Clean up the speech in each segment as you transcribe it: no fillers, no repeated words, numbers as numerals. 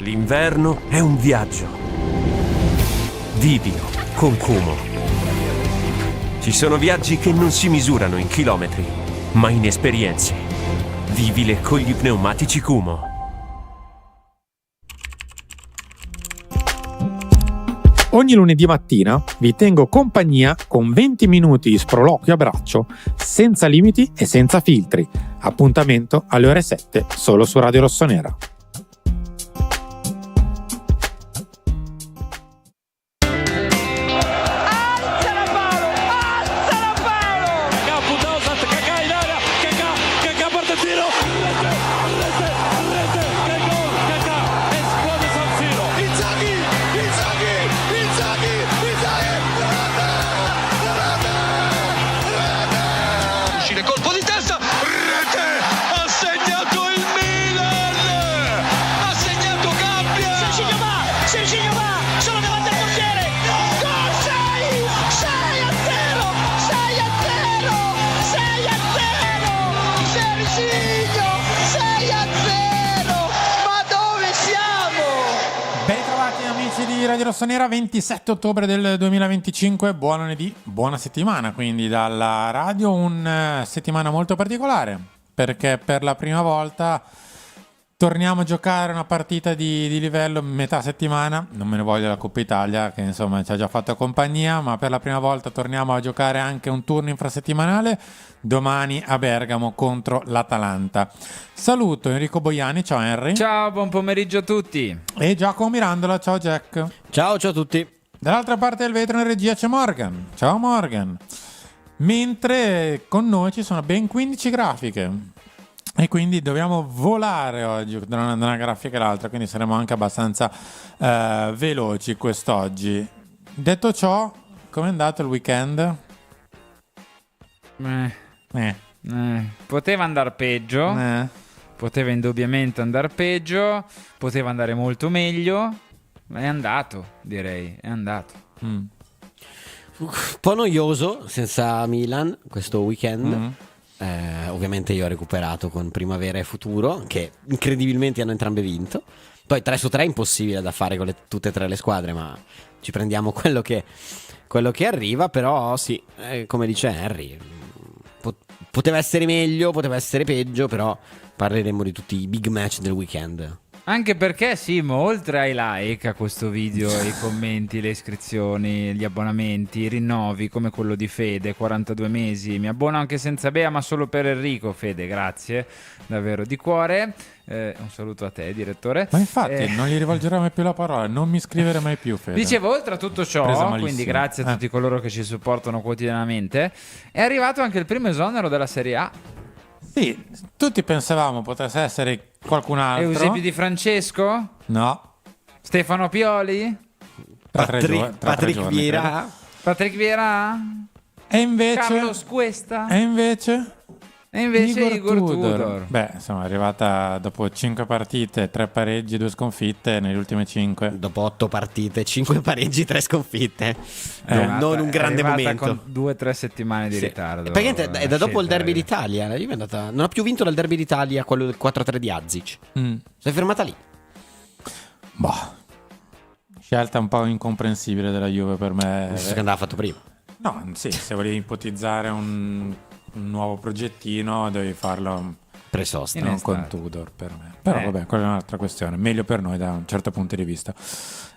L'inverno è un viaggio. Vivilo con Kumo. Ci sono viaggi che non si misurano in chilometri, ma in esperienze. Vivile con gli pneumatici Kumo. Ogni lunedì mattina vi tengo compagnia con 20 minuti di sproloquio a braccio, senza limiti e senza filtri. Appuntamento alle ore 7 solo su Radio Rossonera. Radio Rossonera, 27 ottobre del 2025, buon lunedì, buona settimana quindi dalla radio, una settimana molto particolare perché per la prima volta torniamo a giocare una partita di livello metà settimana, non me ne voglio la Coppa Italia che insomma ci ha già fatto compagnia, ma per la prima volta torniamo a giocare anche un turno infrasettimanale domani a Bergamo contro l'Atalanta. Saluto Enrico Boiani, ciao Henry. Ciao, buon pomeriggio a tutti. E Giacomo Mirandola, ciao Jack. Ciao a tutti. Dall'altra parte del vetro in regia c'è Morgan. Ciao Morgan. Mentre con noi ci sono ben 15 grafiche. E quindi dobbiamo volare oggi da una grafica all'altra, quindi saremo anche abbastanza veloci quest'oggi. Detto ciò, com'è andato il weekend? Poteva andare peggio. Poteva indubbiamente andare peggio. Poteva andare molto meglio. È andato, direi. È andato. Un po' noioso senza Milan questo weekend. Ovviamente io ho recuperato con Primavera e Futuro, che incredibilmente hanno entrambe vinto. Poi 3 su 3 è impossibile da fare con tutte e tre le squadre, ma ci prendiamo quello che arriva. Però sì, come dice Henry, poteva essere meglio, poteva essere peggio, però parleremo di tutti i big match del weekend. Anche perché Simo, oltre ai like a questo video, i commenti, le iscrizioni, gli abbonamenti, i rinnovi come quello di Fede, 42 mesi, mi abbono anche senza Bea ma solo per Enrico. Fede, grazie davvero di cuore. Un saluto a te, direttore. Ma infatti non gli rivolgerò mai più la parola, non mi scrivere mai più, Fede. Dicevo, oltre a tutto ciò, quindi grazie a tutti coloro che ci supportano quotidianamente, è arrivato anche il primo esonero della Serie A. Sì, tutti pensavamo potesse essere qualcun altro. Eusebio Di Francesco? No. Stefano Pioli? Patrick Vieira? Patrick Vieira? E invece Carlos Cuesta? E invece Igor Tudor. Beh, insomma, è arrivata dopo 5 partite, 3 pareggi, 2 sconfitte nelle ultime 5. Dopo 8 partite, 5 pareggi, 3 sconfitte. Non un grande momento. Con 2-3 settimane di ritardo. Perché è da dopo il derby d'Italia. La Juve è andata, non ha più vinto dal derby d'Italia, quello del 4-3 di Azic. Si è fermata lì. Boh. Scelta un po' incomprensibile della Juve per me. Non so che andava fatto prima. No, sì, se volevi ipotizzare un nuovo progettino devi farlo presosta, non con Tudor per me. Però vabbè, quella è un'altra questione, meglio per noi da un certo punto di vista.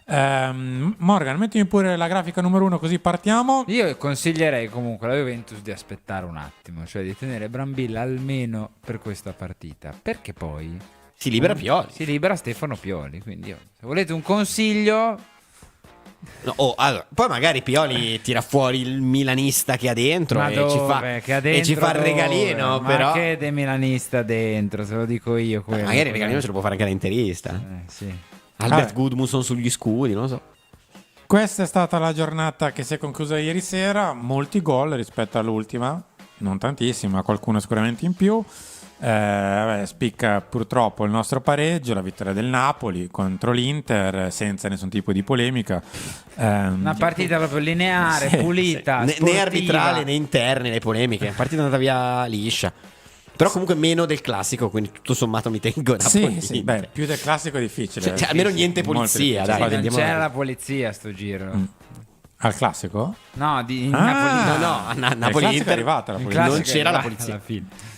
Morgan, mettimi pure la grafica numero 1 così partiamo. Io consiglierei comunque alla Juventus di aspettare un attimo, cioè di tenere Brambilla almeno per questa partita, perché poi si libera Pioli, si libera Stefano Pioli, quindi se volete un consiglio. No, allora, poi magari Pioli tira fuori il milanista che ha dentro, e ci fa il regalino. Ma però che de milanista dentro, te lo dico io. Magari il regalino ce lo può fare anche l'interista. Sì. Albert Gudmundsson sugli scudi, non lo so. Questa è stata la giornata che si è conclusa ieri sera. Molti gol rispetto all'ultima, non tantissimi, ma qualcuno sicuramente in più. Spicca purtroppo il nostro pareggio, la vittoria del Napoli contro l'Inter senza nessun tipo di polemica, una partita proprio lineare, pulita, né arbitrale né interne né polemiche, la partita è andata via liscia. Però comunque meno del classico, quindi tutto sommato mi tengo Napoli. Sì, beh, più del classico è difficile. Cioè, almeno niente Molto polizia, difficile. dai. Non andiamo c'era avanti. la polizia sto giro. Al classico? No, in Ah! Napoli. No, a Il classico Napoli è Inter arrivata la Il polizia. classico non c'era è la arrivato polizia. alla fine.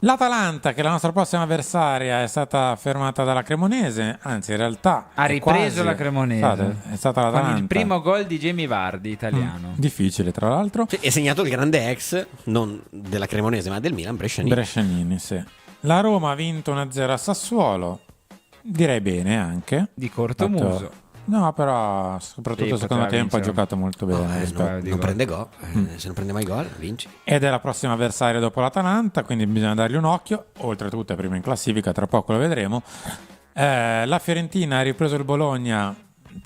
L'Atalanta, che è la nostra prossima avversaria, è stata fermata dalla Cremonese, anzi in realtà Ha è ripreso quasi- la Cremonese. È stata Con l'Atalanta. il primo gol di Jamie Vardy, italiano. Difficile tra l'altro. Sì, è segnato il grande ex, non della Cremonese ma del Milan, Brescianini. Brescianini, sì. La Roma ha vinto 1-0 a Sassuolo, direi bene anche. Di cortomuso. No, però soprattutto Sì, il secondo poteva tempo ha vincere. giocato molto bene. No, rispetto- di non gol. prende gol, se non prende mai gol, vinci. Ed è la prossima avversaria dopo l'Atalanta, quindi bisogna dargli un occhio. Oltretutto è prima in classifica, tra poco lo vedremo. La Fiorentina ha ripreso il Bologna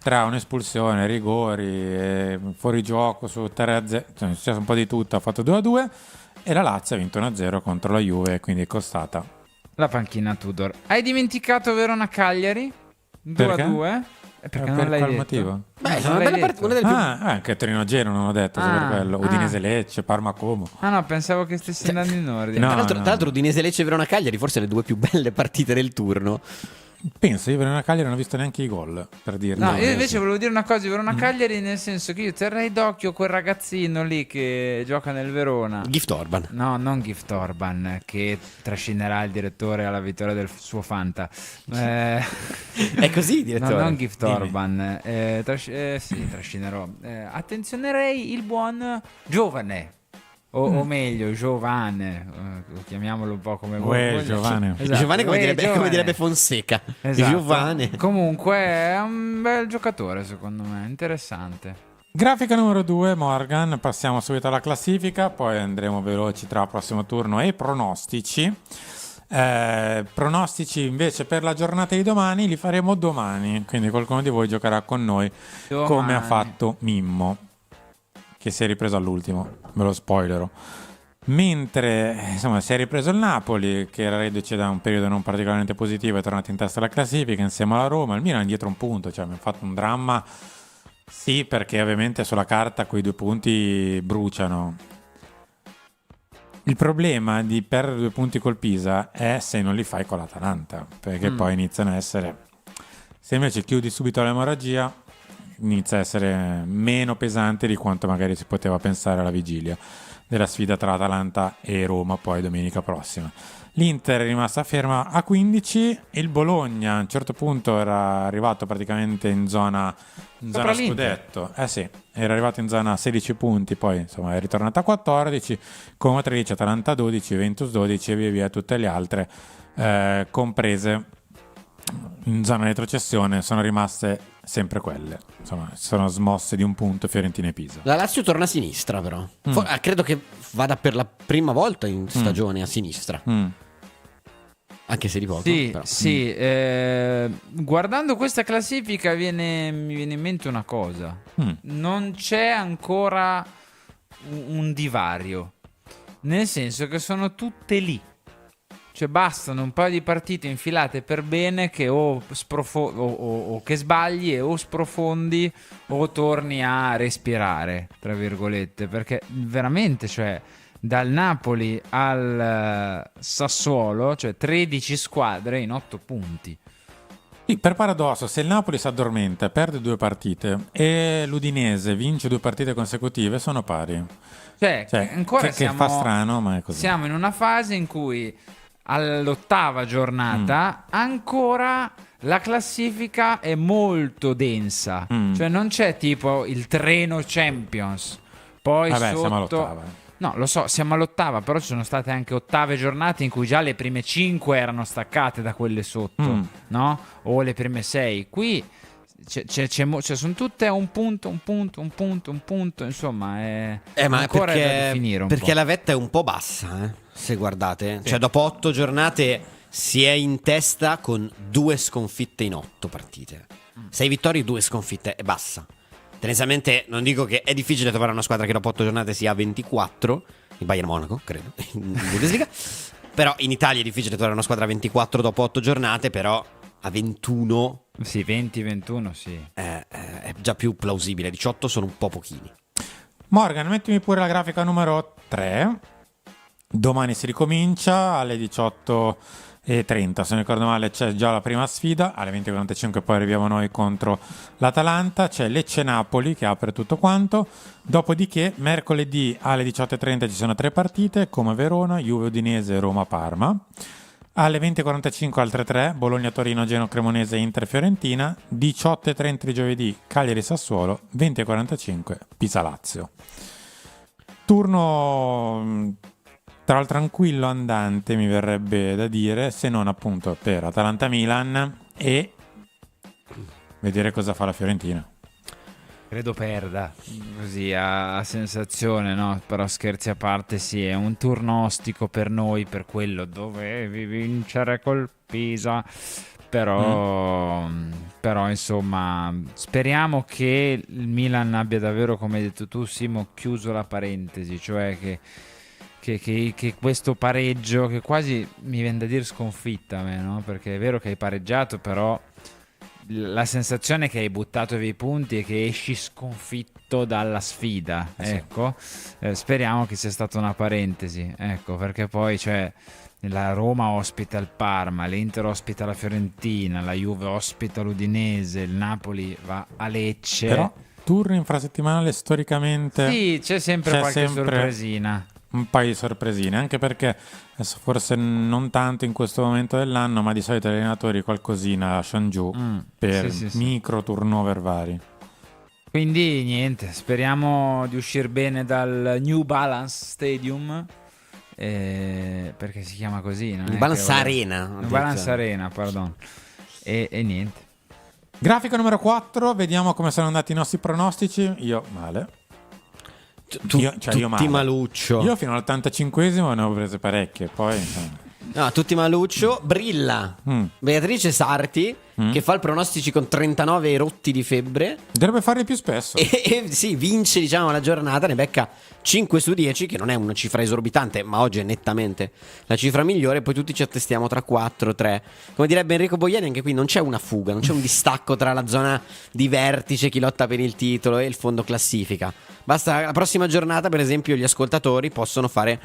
tra un'espulsione, rigori, fuorigioco su 3-0, cioè, è successo un po' di tutto, ha fatto 2-2 e la Lazio ha vinto 1-0 contro la Juve, quindi è costata. La panchina Tudor. Hai dimenticato Verona Cagliari? 2-2? Perché non per l'hai quale detto? motivo? Beh, Non sono una l'hai bella detto? una delle più Anche Torino-Genoa non ho detto, solo per quello. Udinese Lecce, Parma Como. Ah no, pensavo che stessi andando in ordine. No. Tra l'altro Udinese Lecce e Verona Cagliari forse le due più belle partite del turno. Penso, io per una Cagliari non ho visto neanche i gol, per dirlo. No, io invece volevo dire una cosa di Verona Cagliari, nel senso che io terrei d'occhio quel ragazzino lì che gioca nel Verona. Gift Orban. No, non Gift Orban, che trascinerà il direttore alla vittoria del suo Fanta. È così, No, direttore. non Gift Dimmi. Orban. Sì, trascinerò. Attenzionerei il buon giovane. O meglio, Giovane, chiamiamolo un po' come vuoi. Giovane. Esatto. Giovanni come Uè, come direbbe Fonseca. Esatto. Giovanni. Comunque è un bel giocatore, secondo me, interessante. Grafica numero 2, Morgan. Passiamo subito alla classifica, poi andremo veloci tra il prossimo turno e i pronostici. Pronostici invece per la giornata di domani li faremo domani, quindi qualcuno di voi giocherà con noi Domani. come ha fatto Mimmo, che si è ripreso all'ultimo, ve lo spoilerò. Mentre insomma si è ripreso il Napoli, che era reduce da un periodo non particolarmente positivo, è tornato in testa alla classifica insieme alla Roma. Il Milan è indietro un punto, cioè mi ha fatto un dramma, sì, perché ovviamente sulla carta quei 2 punti bruciano. Il problema di perdere 2 punti col Pisa è se non li fai con l'Atalanta, perché poi iniziano a essere, se invece chiudi subito l'emorragia, inizia a essere meno pesante di quanto magari si poteva pensare alla vigilia della sfida tra Atalanta e Roma poi domenica prossima. L'Inter è rimasta ferma a 15, il Bologna a un certo punto era arrivato praticamente in zona Sopra l'Inter. scudetto, sì, era arrivato in zona 16 punti, poi insomma è ritornato a 14, Como 13, Atalanta 12, Juventus 12 e via via tutte le altre comprese in zona retrocessione sono rimaste sempre quelle, insomma sono smosse di un punto Fiorentina e Pisa. La Lazio torna a sinistra però. Credo che vada per la prima volta in stagione a sinistra. Anche se di poco. Sì, però. sì. Guardando questa classifica mi viene in mente una cosa. Non c'è ancora un divario, nel senso che sono tutte lì. Cioè bastano un paio di partite infilate per bene che o che sbagli e o sprofondi o torni a respirare, tra virgolette, perché veramente, cioè dal Napoli al Sassuolo, cioè 13 squadre in 8 punti. Sì, per paradosso, se il Napoli si addormenta, perde 2 partite e l'Udinese vince 2 partite consecutive, sono pari. Cioè, ancora che fa strano, ma è così. Siamo in una fase in cui all'8ª giornata ancora la classifica è molto densa, cioè non c'è tipo il treno Champions, poi Vabbè, sotto siamo all'8ª. No, lo so, siamo all'8ª, però ci sono state anche 8ave giornate in cui già le prime 5 erano staccate da quelle sotto, no? O le prime 6. Qui sono tutte un punto, insomma, Ma ancora è da perché, definire un perché po'. la vetta è un po' bassa, se guardate. Cioè dopo 8 giornate si è in testa con 2 sconfitte in 8 partite. 6 vittorie, 2 sconfitte, è bassa. Tendenzialmente non dico che è difficile trovare una squadra che dopo 8 giornate sia a 24, il Bayern Monaco, credo, in Bundesliga. Però in Italia è difficile trovare una squadra a 24 dopo 8 giornate, però a 21 Sì, 20-21, sì. è già più plausibile, 18 sono un po' pochini. Morgan, mettimi pure la grafica numero 3. Domani si ricomincia alle 18:30, se non ricordo male c'è già la prima sfida, alle 20:45 poi arriviamo noi contro l'Atalanta, c'è Lecce-Napoli che apre tutto quanto, dopodiché mercoledì alle 18:30 ci sono 3 partite, come Verona, Juve-Udinese, Roma-Parma, alle 20:45 altre 3, Bologna-Torino, Genoa-Cremonese, Inter-Fiorentina, 18:30 di giovedì Cagliari-Sassuolo, 20:45 Pisa-Lazio. Turno tra il tranquillo andante, mi verrebbe da dire, se non appunto per Atalanta-Milan e vedere cosa fa la Fiorentina. Credo perda, così a sensazione, no? Però scherzi a parte, sì, è un turno ostico per noi, per quello dovevi vincere col Pisa. Però insomma, speriamo che il Milan abbia davvero, come hai detto tu, Simo, chiuso la parentesi, cioè che questo pareggio, che quasi mi viene da dire sconfitta a me, no? Perché è vero che hai pareggiato, però la sensazione è che hai buttato via i punti e che esci sconfitto dalla sfida, ecco. Speriamo che sia stata una parentesi, ecco, perché poi la Roma ospita il Parma, l'Inter ospita la Fiorentina, la Juve ospita l'Udinese, il Napoli va a Lecce. Però turno infrasettimanale storicamente Sì, c'è sempre qualche sorpresina. Un paio di sorpresine, anche perché adesso forse non tanto in questo momento dell'anno, ma di solito gli allenatori qualcosina lasciano giù per micro turnover vari. Quindi niente, speriamo di uscire bene dal New Balance Stadium, perché si chiama così, non New è Balance che Arena. New Balance Arena, pardon. E niente. Grafica numero 4, vediamo come sono andati i nostri pronostici. Io male. Io tutti maluccio. Io fino all'85esimo ne ho prese parecchie, poi No, tutti maluccio. Brilla Beatrice Sarti, che fa il pronostici con 39 rotti di febbre. dovrebbe farli più spesso. E sì, vince, diciamo, la giornata, ne becca 5 su 10, che non è una cifra esorbitante, ma oggi è nettamente la cifra migliore. Poi tutti ci attestiamo tra 4, 3. Come direbbe Enrico Boiani, anche qui non c'è una fuga, non c'è un distacco tra la zona di vertice, chi lotta per il titolo, e il fondo classifica. Basta la prossima giornata, per esempio, gli ascoltatori possono fare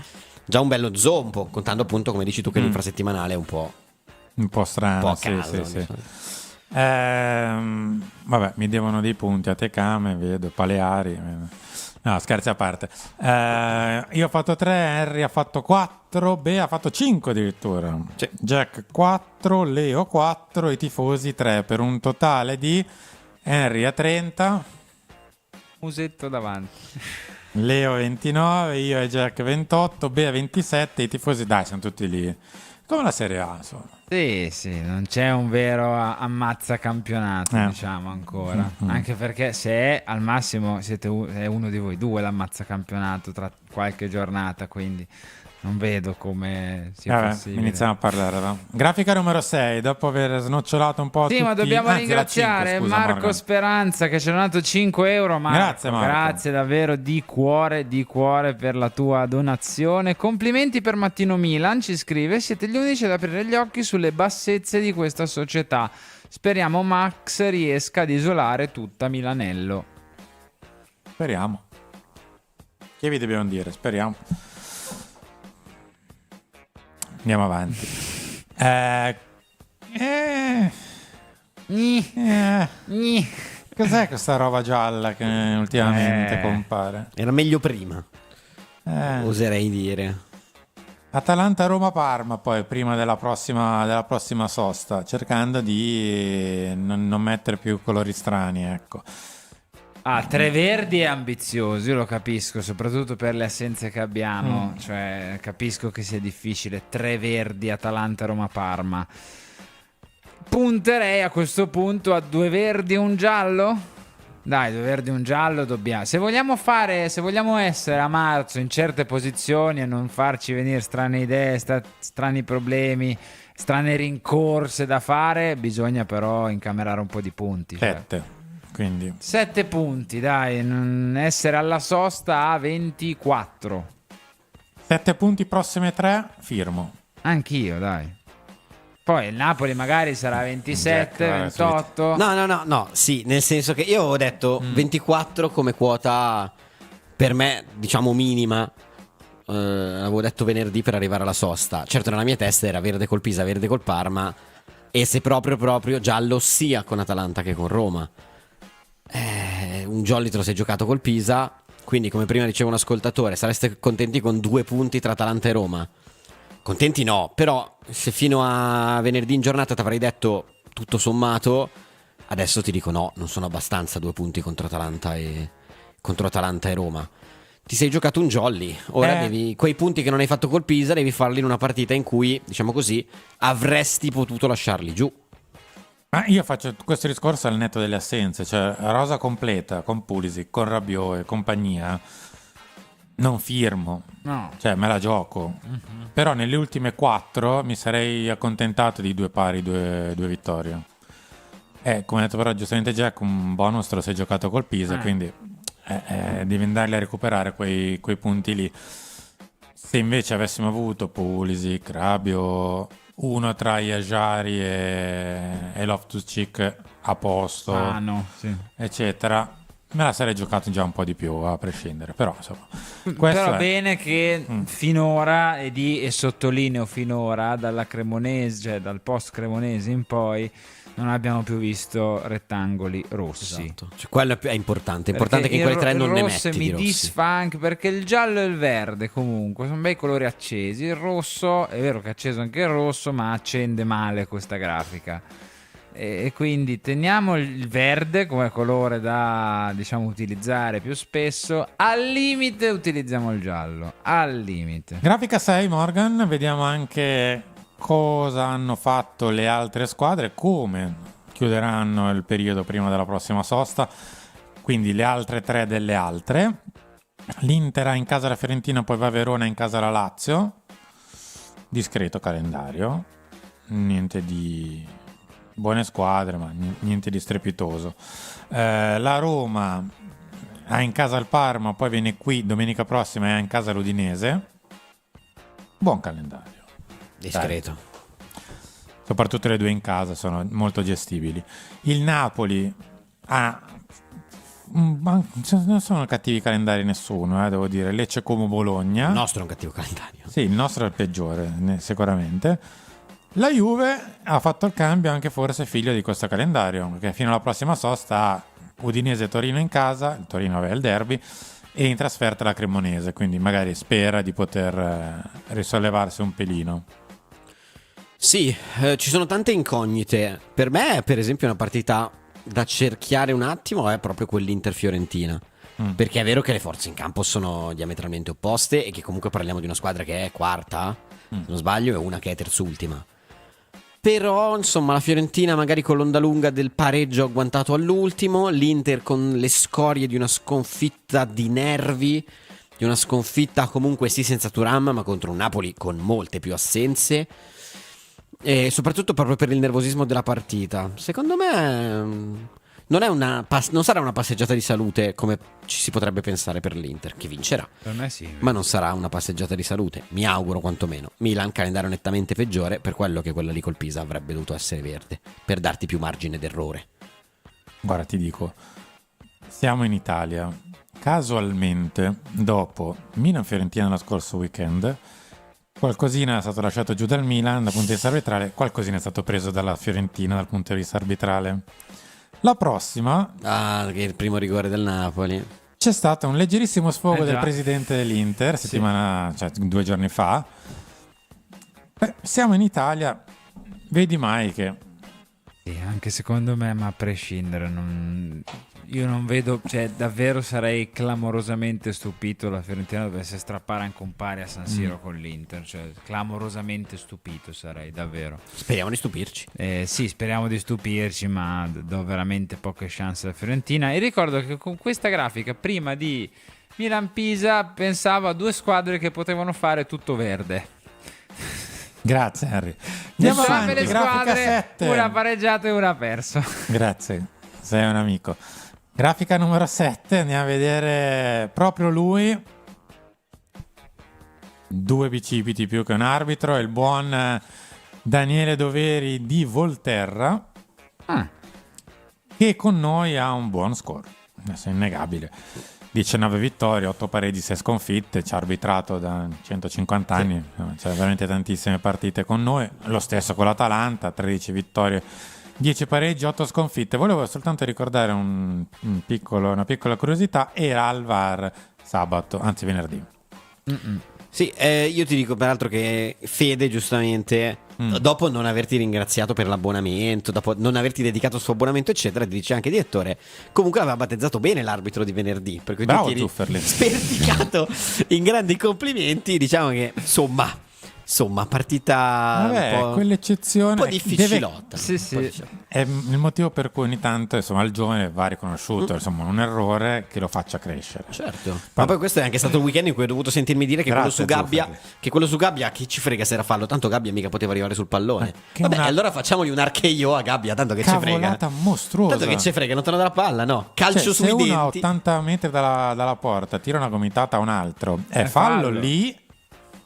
già un bello zompo, contando appunto, come dici tu, che l'infrasettimanale è un po' strano. caso, sì. Vabbè, mi devono dei punti a Tecame, vedo, Paleari. No, scherzi a parte. Io ho fatto 3, Henry ha fatto 4, Bea ha fatto 5 addirittura. Jack 4, Leo 4, i tifosi 3, per un totale di Henry a 30, Musetto davanti. Leo 29, io e Jack 28, Bea 27, i tifosi dai sono tutti lì. Come la Serie A, insomma. Sì, non c'è un vero ammazza campionato, diciamo ancora. Anche perché se è al massimo è uno di voi due l'ammazza campionato tra qualche giornata, quindi non vedo come sia possibile. Iniziamo a parlare, va? Grafica numero 6, dopo aver snocciolato un po' Sì, tutti... ma dobbiamo ringraziare 5, scusa, Marco Morgan. Speranza che ci ha donato 5 euro. Marco, Grazie, Marco. grazie davvero di cuore per la tua donazione. Complimenti per Mattino Milan, ci scrive: siete gli unici ad aprire gli occhi sulle bassezze di questa società. Speriamo Max riesca ad isolare tutta Milanello. Speriamo. Che vi dobbiamo dire? Speriamo. Andiamo avanti. Cos'è questa roba gialla che ultimamente compare? Era meglio prima, oserei dire. Atalanta-Roma-Parma poi prima della prossima sosta, cercando di non mettere più colori strani, ecco. Tre Verdi è ambizioso, io lo capisco, soprattutto per le assenze che abbiamo, cioè capisco che sia difficile. 3 Verdi, Atalanta, Roma, Parma. Punterei a questo punto a 2 Verdi e un giallo. Dai, 2 Verdi e un giallo dobbiamo. Se vogliamo essere a marzo in certe posizioni e non farci venire strane idee, strani problemi, strane rincorse da fare, bisogna però incamerare un po' di punti. 7. Quindi 7 punti, dai, essere alla sosta a 24. 7 punti, prossime 3, firmo. Anch'io, dai. Poi il Napoli magari sarà 27, 28. No, sì, nel senso che io ho detto 24 come quota per me, diciamo minima. avevo detto venerdì per arrivare alla sosta. Certo nella mia testa era verde col Pisa, verde col Parma, e se proprio giallo sia con Atalanta che con Roma. Un jolly te lo sei giocato col Pisa, quindi come prima diceva un ascoltatore, sareste contenti con 2 punti tra Atalanta e Roma? Contenti no, però se fino a venerdì in giornata ti avrei detto tutto sommato, adesso ti dico no, non sono abbastanza 2 punti contro Atalanta e Roma. Ti sei giocato un jolly, ora devi, quei punti che non hai fatto col Pisa devi farli in una partita in cui, diciamo così, avresti potuto lasciarli giù. Ma io faccio questo discorso al netto delle assenze, cioè rosa completa con Pulisic, con Rabiot e compagnia, non firmo, No. cioè me la gioco. Però nelle ultime 4 mi sarei accontentato di 2 pari, 2 vittorie. Come ha detto però giustamente Jack, un bonus te lo sei giocato col Pisa, quindi devi andarli a recuperare quei punti lì. Se invece avessimo avuto Pulisic, Rabiot, uno tra Iajari e Loftus-Cheek a posto, Sì. eccetera, me la sarei giocato già un po' di più a prescindere. Però insomma, Però bene che finora, e sottolineo finora, dalla Cremonese, cioè dal post Cremonese in poi, non abbiamo più visto rettangoli rossi. Esatto. Cioè, quello è importante che in quelle 3 non ne metti mi di rossi. disfa anche perché il giallo e il verde comunque sono bei colori accesi. Il rosso è vero che è acceso anche il rosso, ma accende male questa grafica, e quindi teniamo il verde come colore da, diciamo, utilizzare più spesso. Al limite utilizziamo il giallo, al limite. Grafica 6, Morgan, vediamo anche cosa hanno fatto le altre squadre, come chiuderanno il periodo prima della prossima sosta, quindi le altre 3 delle altre. L'Inter ha in casa la Fiorentina, poi va a Verona, in casa la Lazio. Discreto calendario, niente di buone squadre, ma niente di strepitoso. La Roma ha in casa il Parma, poi viene qui domenica prossima e ha in casa l'Udinese. Buon calendario. Discreto. Soprattutto le 2 in casa sono molto gestibili. Il Napoli ha non sono cattivi calendari nessuno, devo dire. Lecce come Bologna. Il nostro è un cattivo calendario. Sì, il nostro è il peggiore, sicuramente. La Juve ha fatto il cambio anche forse figlio di questo calendario, perché fino alla prossima sosta ha Udinese e Torino in casa, il Torino aveva il derby, e in trasferta la Cremonese, quindi magari spera di poter risollevarsi un pelino. Sì, ci sono tante incognite. Per me, per esempio, una partita da cerchiare un attimo è proprio quell'Inter-Fiorentina. Perché è vero che le forze in campo sono diametralmente opposte e che comunque parliamo di una squadra che è quarta, se non sbaglio, e una che è terzultima. Però, insomma, la Fiorentina magari con l'onda lunga del pareggio agguantato all'ultimo, l'Inter con le scorie di una sconfitta di nervi, di una sconfitta comunque sì senza Thuram, ma contro un Napoli con molte più assenze. E soprattutto proprio per il nervosismo della partita. Secondo me non sarà una passeggiata di salute come ci si potrebbe pensare per l'Inter, che vincerà. Per me sì. Ma non sarà una passeggiata di salute, mi auguro quantomeno. Milan, calendario nettamente peggiore, per quello che quella lì col Pisa avrebbe dovuto essere verde, per darti più margine d'errore. Guarda, ti dico, siamo in Italia. Casualmente, dopo Milan-Fiorentina lo scorso weekend, qualcosina è stato lasciato giù dal Milan dal punto di vista arbitrale, qualcosina è stato preso dalla Fiorentina dal punto di vista arbitrale. La prossima, che è il primo rigore del Napoli. c'è stato un leggerissimo sfogo del già. presidente dell'Inter cioè 2 giorni fa. Siamo in Italia, vedi mai che Sì, anche secondo me, ma a prescindere, io non vedo, cioè davvero sarei clamorosamente stupito la Fiorentina dovesse strappare anche un pari a San Siro con l'Inter, cioè clamorosamente stupito sarei, davvero. Speriamo di stupirci. Sì, speriamo di stupirci, ma do veramente poche chance alla Fiorentina. E ricordo che con questa grafica, prima di Milan-Pisa, pensavo a 2 squadre che potevano fare tutto verde. Grazie Henry. Andiamo Entrambe avanti, le grafica squadre, 7. una pareggiata e una persa. Grazie, sei un amico. Grafica numero 7, andiamo a vedere proprio lui. 2 bicipiti più che un arbitro, è il buon Daniele Doveri di Volterra, che con noi ha un buon score, adesso è innegabile. 19 vittorie, 8 pareggi, 6 sconfitte, ci ha arbitrato da 150 anni, c'è veramente tantissime partite con noi, lo stesso con l'Atalanta, 13 vittorie, 10 pareggi, 8 sconfitte. Volevo soltanto ricordare una piccola curiosità, era al VAR sabato, anzi venerdì. Sì, io ti dico peraltro che Fede giustamente dopo non averti ringraziato per l'abbonamento, dopo non averti dedicato il suo abbonamento eccetera, ti dice anche direttore, comunque aveva battezzato bene l'arbitro di venerdì, per cui Bravo, tu ti eri Zufferli. sperticato in grandi complimenti. Diciamo che insomma partita Vabbè, un po', quell'eccezione un po' difficilotta. Sì, un po' sì. difficilotta. è il motivo per cui ogni tanto insomma il giovane va riconosciuto, insomma un errore che lo faccia crescere. Certo, ma poi questo è anche stato il weekend in cui ho dovuto sentirmi dire che Grazie, quello su Gabbia, chi ci frega se era fallo, tanto Gabbia mica poteva arrivare sul pallone. Che Vabbè, una- allora facciamogli un RKO a Gabbia, tanto che ci frega. Cavolata mostruosa. Tanto che ci frega, non torna dalla palla, no. Calcio Cioè, sui se uno a denti. 80 metri dalla porta tira una gomitata a un altro, è fallo fallo. lì,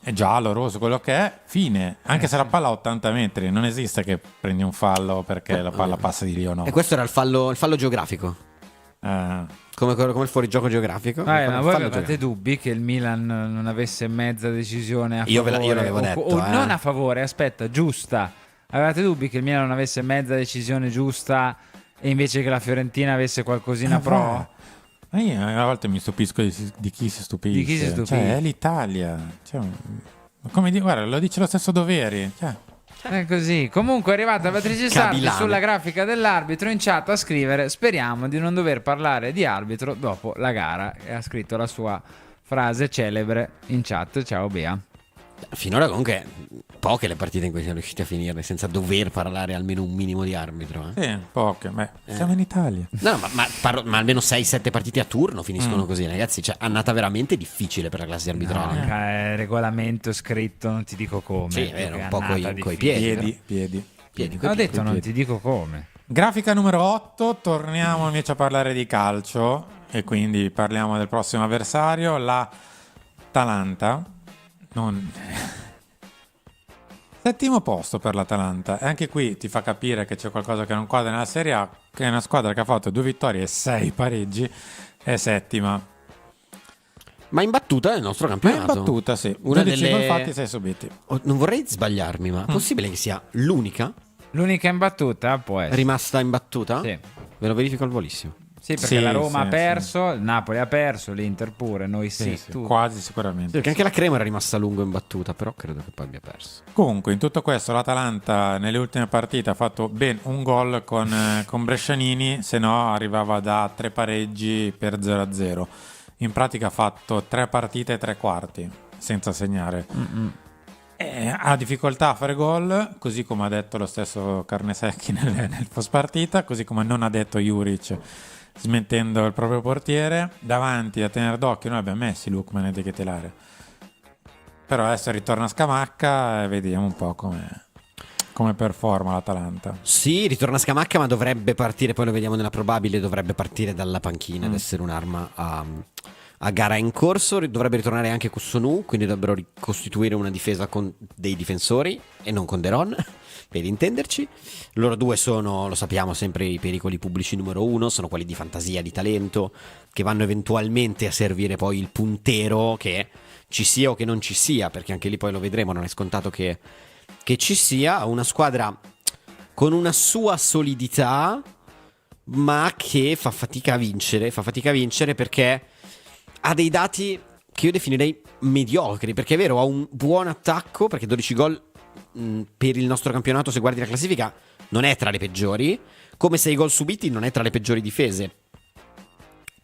è giallo, rosso, quello che è, fine. Anche se la palla a 80 metri, non esiste che prendi un fallo perché la palla passa di lì o no. E questo era il fallo geografico. Come il fuorigioco geografico. Ma Il voi fallo avevate geografico. dubbi che il Milan non avesse mezza decisione a Io favore? l'avevo detto, o non a favore, aspetta, giusta. Avevate dubbi che il Milan non avesse mezza decisione giusta e invece che la Fiorentina avesse qualcosina pro? Ma io a volte mi stupisco di chi si stupisce. Di chi si stupisce. Cioè, è l'Italia. Cioè, ma come dire, guarda, lo dice lo stesso Doveri. Cioè, È così. Comunque è arrivata Beatrice Sarti Cavilano. sulla grafica dell'arbitro in chat a scrivere: speriamo di non dover parlare di arbitro dopo la gara. E ha scritto la sua frase celebre in chat. Ciao Bea. Finora comunque poche le partite in cui siamo riusciti a finirle senza dover parlare almeno un minimo di arbitro. sì, poche. Beh, siamo in Italia. No, ma almeno 6-7 partite a turno finiscono così, ragazzi. Cioè, è andata veramente difficile per la classe arbitrale. Regolamento scritto, non ti dico come. Sì, è vero, perché un po' annata coi difficile. Piedi. Ho detto non ti dico come. Grafica numero 8, torniamo invece a parlare di calcio e quindi parliamo del prossimo avversario, l'Atalanta. Settimo posto per l'Atalanta, e anche qui ti fa capire che c'è qualcosa che non quadra nella Serie A, che è una squadra che ha fatto 2 vittorie e 6 pareggi, è settima. Ma imbattuta nel nostro Ma è campionato. imbattuta, sì. Una 12 delle- gol fatti, 6 subiti. Non vorrei sbagliarmi, ma è possibile che sia l'unica L'unica imbattuta può essere. rimasta imbattuta? Sì. Ve lo verifico al volissimo. Sì, perché Sì, la Roma sì, ha perso, il Napoli ha perso, l'Inter pure, noi sì, tu. Quasi sicuramente. Perché anche la Crema era rimasta a lungo imbattuta, però credo che poi abbia perso. Comunque, in tutto questo, l'Atalanta nelle ultime partite ha fatto ben un gol con Brescianini, se no arrivava da 3 pareggi per 0-0. In pratica ha fatto 3 partite e 3 quarti senza segnare. Ha difficoltà a fare gol, così come ha detto lo stesso Carnesecchi nel post partita, così come non ha detto Juric, smentendo il proprio portiere. Davanti a tenere d'occhio noi abbiamo Messi, Lukman e De Ketelaere. Però adesso ritorna Scamacca e vediamo un po' come performa l'Atalanta. Sì, ritorna Scamacca, ma dovrebbe partire, poi lo vediamo nella probabile, dovrebbe partire dalla panchina ed essere un'arma a gara in corso. Dovrebbe ritornare anche Kussonu, quindi dovrebbero ricostituire una difesa con dei difensori e non con Deron, per intenderci. Loro due sono, lo sappiamo, sempre i pericoli pubblici numero 1, sono quelli di fantasia, di talento, che vanno eventualmente a servire poi il puntero, che ci sia o che non ci sia, perché anche lì poi lo vedremo, non è scontato che ci sia una squadra con una sua solidità, ma che fa fatica a vincere perché ha dei dati che io definirei mediocri, perché è vero, ha un buon attacco, perché 12 gol per il nostro campionato, se guardi la classifica, non è tra le peggiori, come 6 gol subiti non è tra le peggiori difese.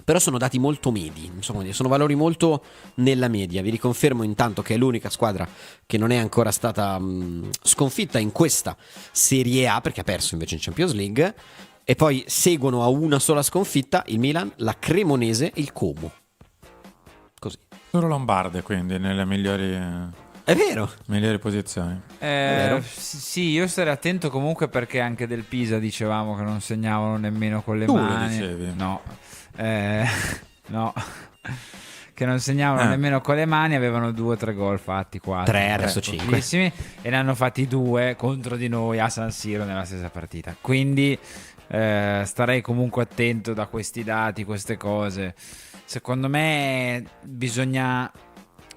Però sono dati molto medi, insomma, sono valori molto nella media. Vi riconfermo intanto che è l'unica squadra che non è ancora stata sconfitta in questa Serie A, perché ha perso invece in Champions League. E poi seguono a una sola sconfitta il Milan, la Cremonese e il Como. Così. Solo Lombarde, quindi, nelle migliori È vero. posizioni. vero? Sì, io starei attento comunque perché anche del Pisa dicevamo che non segnavano nemmeno con le Tu lo mani. dicevi. No, no, che non segnavano nemmeno con le mani, avevano 2 o 3 gol fatti, 4. 3, adesso 5. Pochissimi, e ne hanno fatti 2 contro di noi a San Siro nella stessa partita. Quindi Starei comunque attento da questi dati, queste cose. Secondo me bisogna,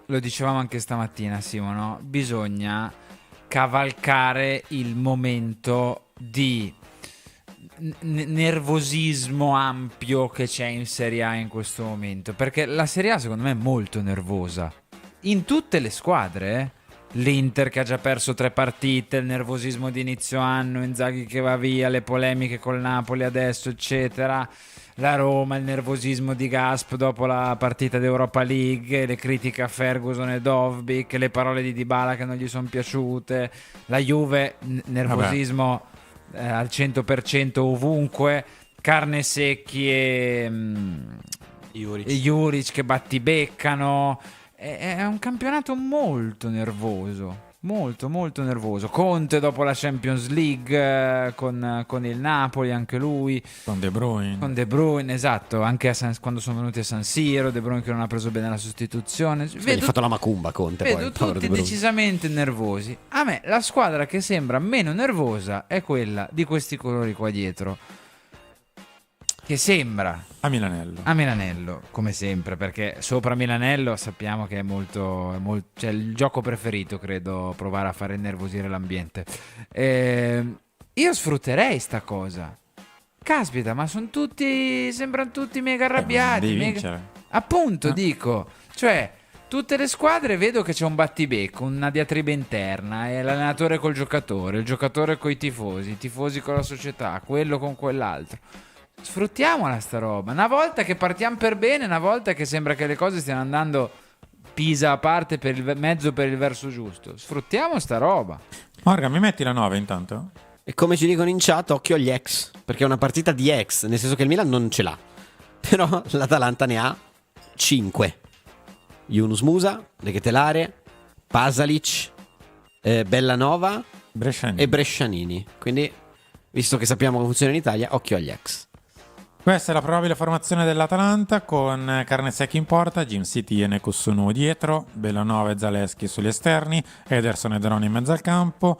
lo dicevamo anche stamattina Simo, no? Bisogna cavalcare il momento di nervosismo ampio che c'è in Serie A in questo momento, perché la Serie A secondo me è molto nervosa in tutte le squadre, L'Inter che ha già perso 3 partite, il nervosismo di inizio anno, Inzaghi che va via, le polemiche col Napoli adesso eccetera, la Roma, il nervosismo di Gasp dopo la partita d'Europa League, le critiche a Ferguson e Dovbyk, le parole di Dybala che non gli sono piaciute, la Juve, nervosismo al 100% ovunque, Carne Secchi e Juric che battibeccano. È un campionato molto nervoso, molto molto nervoso. Conte dopo la Champions League con il Napoli, anche lui Con De Bruyne, esatto, anche quando sono venuti a San Siro, De Bruyne che non ha preso bene la sostituzione. Gli ha fatto la macumba Conte, vedo poi, tutti decisamente nervosi. A me la squadra che sembra meno nervosa è quella di questi colori qua dietro, che sembra a Milanello. a Milanello, come sempre, perché sopra Milanello sappiamo che è molto cioè il gioco preferito, credo, provare a fare innervosire l'ambiente. Io sfrutterei sta cosa. Caspita, ma sembrano tutti mega arrabbiati, devi mega... vincere. Appunto, dico, cioè tutte le squadre vedo che c'è un battibecco, una diatriba interna, è l'allenatore col giocatore, il giocatore coi tifosi, i tifosi con la società, quello con quell'altro. Sfruttiamola sta roba. Una volta che partiamo per bene, una volta che sembra che le cose stiano andando Pisa a parte per mezzo per il verso giusto, sfruttiamo sta roba. Morga, mi metti la 9 intanto? E come ci dicono in chat, occhio agli ex, perché è una partita di ex, nel senso che il Milan non ce l'ha, però l'Atalanta ne ha 5. Yunus Musa, De Ketelare, Pasalic, Bellanova Brescianini. e Brescianini. Quindi, visto che sappiamo come funziona in Italia, occhio agli ex. Questa è la probabile formazione dell'Atalanta con Carnesecchi in porta, Jim City e Nekusunu dietro, Bellanova e Zaleschi sugli esterni, Ederson e Droni in mezzo al campo,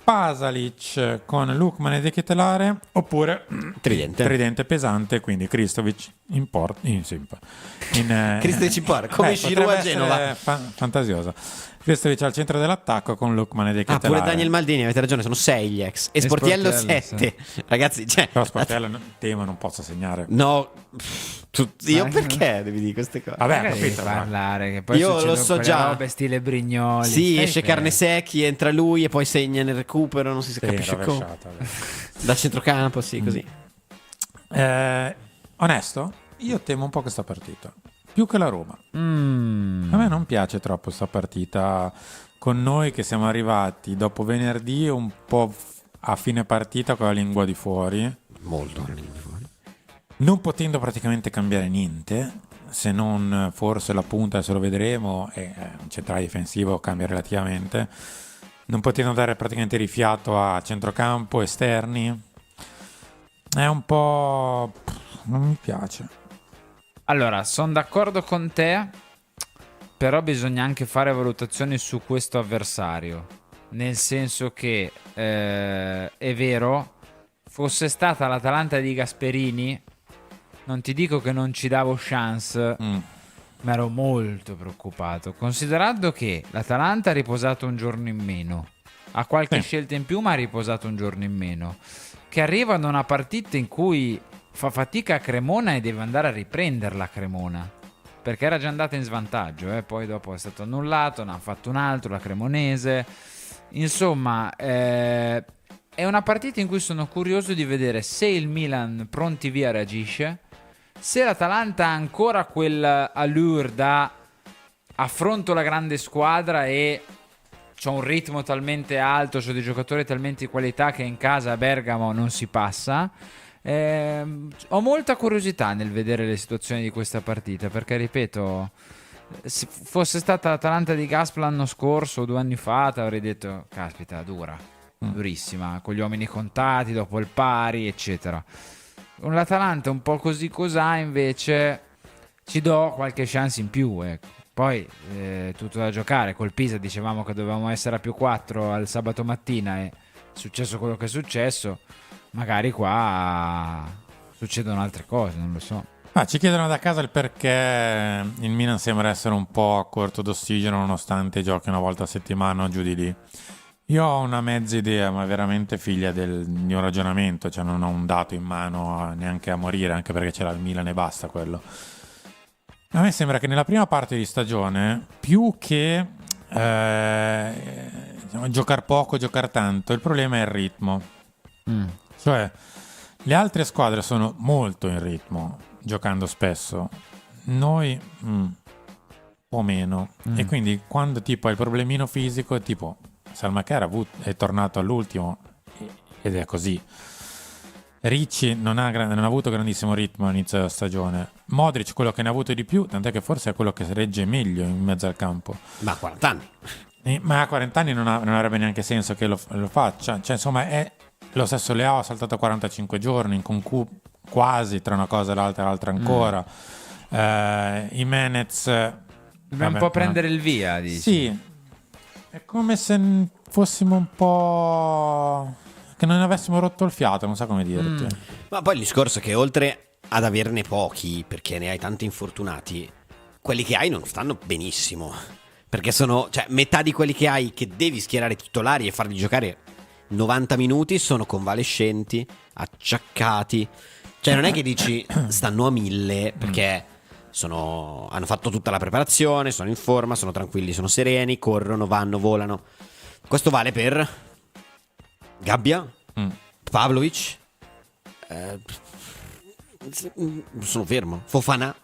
Pasalic con Lukman e De Ketelare, oppure tridente pesante, quindi Kristovic in porta, Kristovic in porta, come Giroud a Genova. Fantasiosa. Kristovic al centro dell'attacco con Lukman e De Ketelare. Pure Daniel Maldini, avete ragione, sono 6 gli ex. E Sportiello 7. Sì. Ragazzi, cioè... Però Sportiello temo non possa segnare. No, io perché devi dire queste cose? Vabbè, capito, parlare, che poi io lo so già. Robe stile Brignoli. Sì, esce Carne Secchi, entra lui e poi segna nel recupero, non si capisce come. Da centrocampo, sì, così. Onesto, io temo un po' questa partita. Più che la Roma. A me non piace troppo sta partita con noi che siamo arrivati dopo venerdì un po' a fine partita con la lingua di fuori. Molto la lingua di fuori. Non potendo praticamente cambiare niente, se non forse la punta, se lo vedremo, e un centrale difensivo cambia relativamente. Non potendo dare praticamente rifiato a centrocampo, esterni. È un po'... non mi piace. Allora, sono d'accordo con te, però bisogna anche fare valutazioni su questo avversario. Nel senso che, è vero, fosse stata l'Atalanta di Gasperini, non ti dico che non ci davo chance, ma ero molto preoccupato. Considerando che l'Atalanta ha riposato un giorno in meno, ha qualche scelta in più, ma ha riposato un giorno in meno, che arriva da una partita in cui... fa fatica a Cremona e deve andare a riprenderla Cremona, perché era già andata in svantaggio, poi dopo è stato annullato, ne ha fatto un altro, la Cremonese. Insomma, è una partita in cui sono curioso di vedere se il Milan pronti via reagisce, se l'Atalanta ha ancora quel allure da affronto la grande squadra e c'ho un ritmo talmente alto, c'ho dei giocatori talmente di qualità che in casa a Bergamo non si passa. Ho molta curiosità nel vedere le situazioni di questa partita, perché ripeto, se fosse stata l'Atalanta di Gasp l'anno scorso o 2 anni fa avrei detto caspita, durissima, con gli uomini contati dopo il pari eccetera. Con l'Atalanta un po' così cos'ha, invece ci do qualche chance in più, ecco. Poi tutto da giocare. Col Pisa dicevamo che dovevamo essere a +4 al sabato mattina, è successo quello che è successo. magari qua succedono altre cose, non lo so. Ci chiedono da casa il perché il Milan sembra essere un po' a corto d'ossigeno nonostante giochi una volta a settimana o giù di lì. Io ho una mezza idea, ma veramente figlia del mio ragionamento, cioè non ho un dato in mano neanche a morire, anche perché c'era il Milan e basta quello. A me sembra che nella prima parte di stagione, più che giocare poco, giocare tanto, il problema è il ritmo. Cioè, le altre squadre sono molto in ritmo, giocando spesso. Noi un po' meno. E quindi quando tipo hai il problemino fisico, tipo Salmaker è tornato all'ultimo ed è così. Ricci non ha avuto grandissimo ritmo all'inizio della stagione. Modric quello che ne ha avuto di più, tant'è che forse è quello che regge meglio in mezzo al campo. Ma a 40 anni. Ma a 40 anni non avrebbe neanche senso che lo faccia. Cioè, insomma, è lo stesso Leao ha saltato 45 giorni, in Cocu quasi tra una cosa e l'altra ancora. Jimenez Dobbiamo un po' prendere il via, dici. Sì, è come se fossimo un po' che non avessimo rotto il fiato, non so come dirti. Ma poi il discorso è che oltre ad averne pochi, perché ne hai tanti infortunati, quelli che hai non stanno benissimo. Perché sono, cioè, metà di quelli che hai che devi schierare titolari e farli giocare 90 minuti sono convalescenti, acciaccati. Cioè non è che dici stanno a 1000 perché hanno fatto tutta la preparazione, sono in forma, sono tranquilli, sono sereni, corrono, vanno, volano. Questo vale per Gabbia, Pavlovic, sono fermo, Fofana,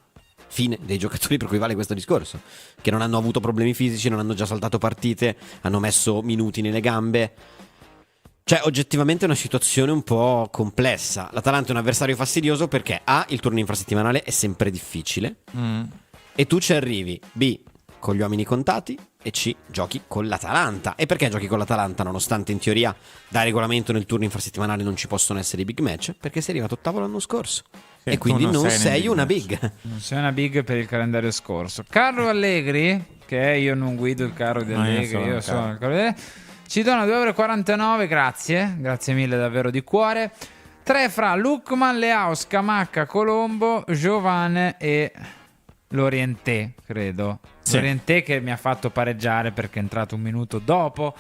fine dei giocatori per cui vale questo discorso, che non hanno avuto problemi fisici, non hanno già saltato partite, hanno messo minuti nelle gambe. Cioè oggettivamente è una situazione un po' complessa. L'Atalanta è un avversario fastidioso perché A, il turno infrasettimanale è sempre difficile e tu ci arrivi, B, con gli uomini contati, e C, giochi con l'Atalanta. E perché giochi con l'Atalanta nonostante in teoria da regolamento nel turno infrasettimanale non ci possono essere i big match? Perché sei arrivato ottavo l'anno scorso e quindi non sei una big. Non sei una big per il calendario scorso. Carlo Allegri, che io non guido il carro di Allegri, io sono il carro di Allegri, ci dona 2,49 €, grazie mille davvero di cuore. 3 fra Lukman, Leao, Scamacca, Colombo, Giovane e Lorientè, credo. Sì. Lorientè che mi ha fatto pareggiare perché è entrato un minuto dopo